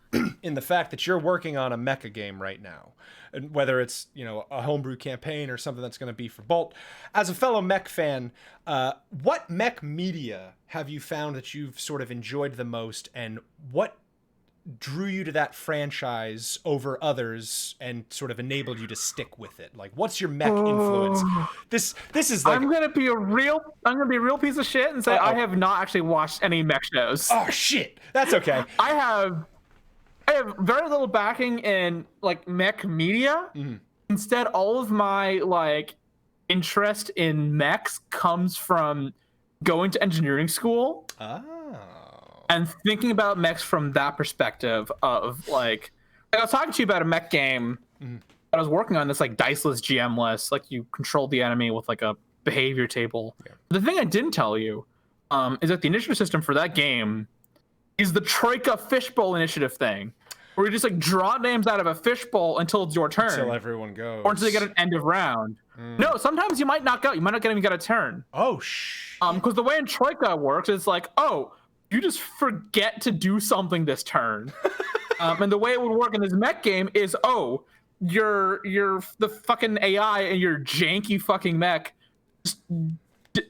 in the fact that you're working on a mecha game right now. And whether it's, a homebrew campaign or something that's going to be for Bolt. As a fellow mech fan, what mech media have you found that you've sort of enjoyed the most, and what drew you to that franchise over others and sort of enabled you to stick with it? Like, what's your mech influence? This is like, I'm gonna be a real piece of shit and say I have not actually watched any mech shows. Oh shit, that's okay. I have very little backing in like mech media. Instead, all of my like interest in mechs comes from going to engineering school. And thinking about mechs from that perspective of like I was talking to you about a mech game that I was working on, this like diceless, GM-less, like you control the enemy with like a behavior table. Yeah. The thing I didn't tell you is that the initiative system for that game is the Troika fishbowl initiative thing, where you just like draw names out of a fishbowl until it's your turn. Until everyone goes. Or until you get an end of round. No, sometimes you might not go. You might not even get a turn. Oh, shit. Because the way in Troika works is like, you just forget to do something this turn. And the way it would work in this mech game is, you're the fucking AI and your janky fucking mech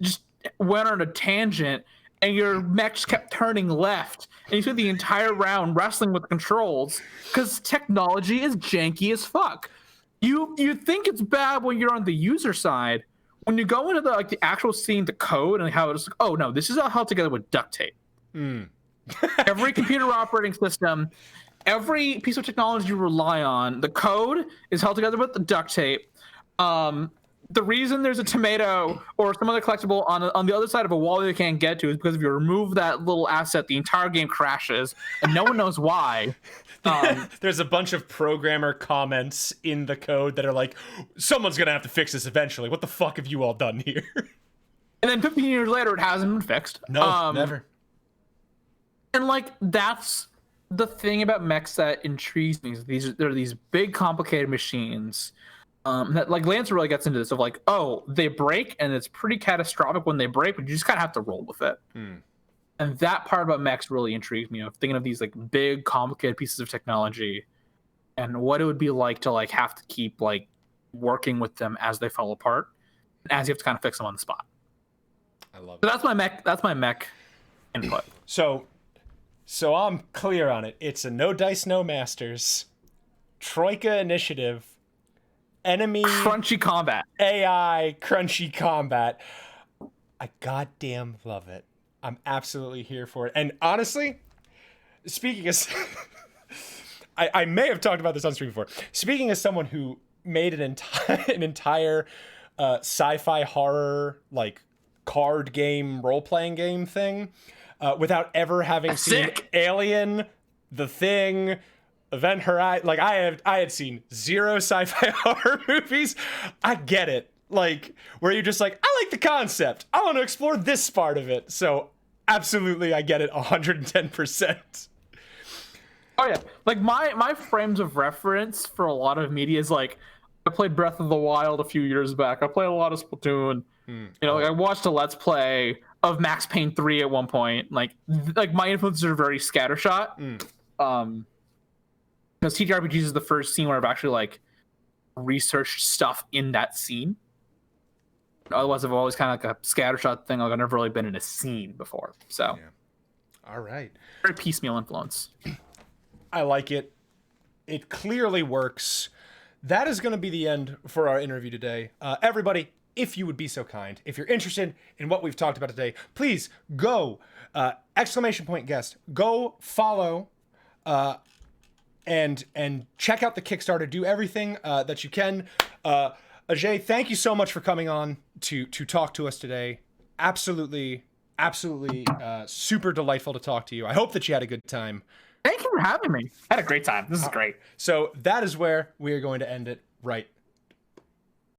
just went on a tangent, and your mech just kept turning left, and you spent the entire round wrestling with controls because technology is janky as fuck. You think it's bad when you're on the user side. When you go into the actual scene, the code, and how it's like, oh no, this is all held together with duct tape. Every computer operating system, every piece of technology you rely on, the code is held together with the duct tape. The reason there's a tomato or some other collectible on the other side of a wall that you can't get to is because if you remove that little asset, the entire game crashes, and no one knows why. There's a bunch of programmer comments in the code that are like, someone's gonna have to fix this eventually. What the fuck have you all done here? And then 15 years later, it hasn't been fixed. No, never. And like that's the thing about mechs that intrigues me. Is they're these big, complicated machines. That like Lance really gets into this of like, oh, they break and it's pretty catastrophic when they break, but you just kind of have to roll with it. And that part about mechs really intrigues me. Of thinking of these like big, complicated pieces of technology, and what it would be like to like have to keep like working with them as they fall apart, as you have to kind of fix them on the spot. I love it. So that's my mech input. So I'm clear on it. It's a no dice, no masters, Troika initiative, enemy Crunchy combat. AI crunchy combat. I goddamn love it. I'm absolutely here for it. And honestly, speaking as I may have talked about this on stream before. Speaking as someone who made an entire sci-fi horror like card game role-playing game thing without ever having seen Alien, The Thing, Event Horizon. Like I had seen zero sci-fi horror movies. I get it. Like where you're just like, I like the concept. I want to explore this part of it. So absolutely, I get it 110%. Oh yeah, like my frames of reference for a lot of media is like, I played Breath of the Wild a few years back. I played a lot of Splatoon. You know, like I watched a Let's Play of Max Payne 3 at one point. Like my influences are very scattershot. Because TTRPGs is the first scene where I've actually like researched stuff in that scene. Otherwise, I've always kind of like a scattershot thing. Like I've never really been in a scene before. So, yeah. All right. Very piecemeal influence. I like it. It clearly works. That is going to be the end for our interview today. Everybody, if you would be so kind, if you're interested in what we've talked about today, please go, !guest, go follow, and check out the Kickstarter. Do everything that you can. Ajey, thank you so much for coming on to talk to us today. Absolutely super delightful to talk to you. I hope that you had a good time. Thank you for having me. I had a great time. This is great. So that is where we are going to end it right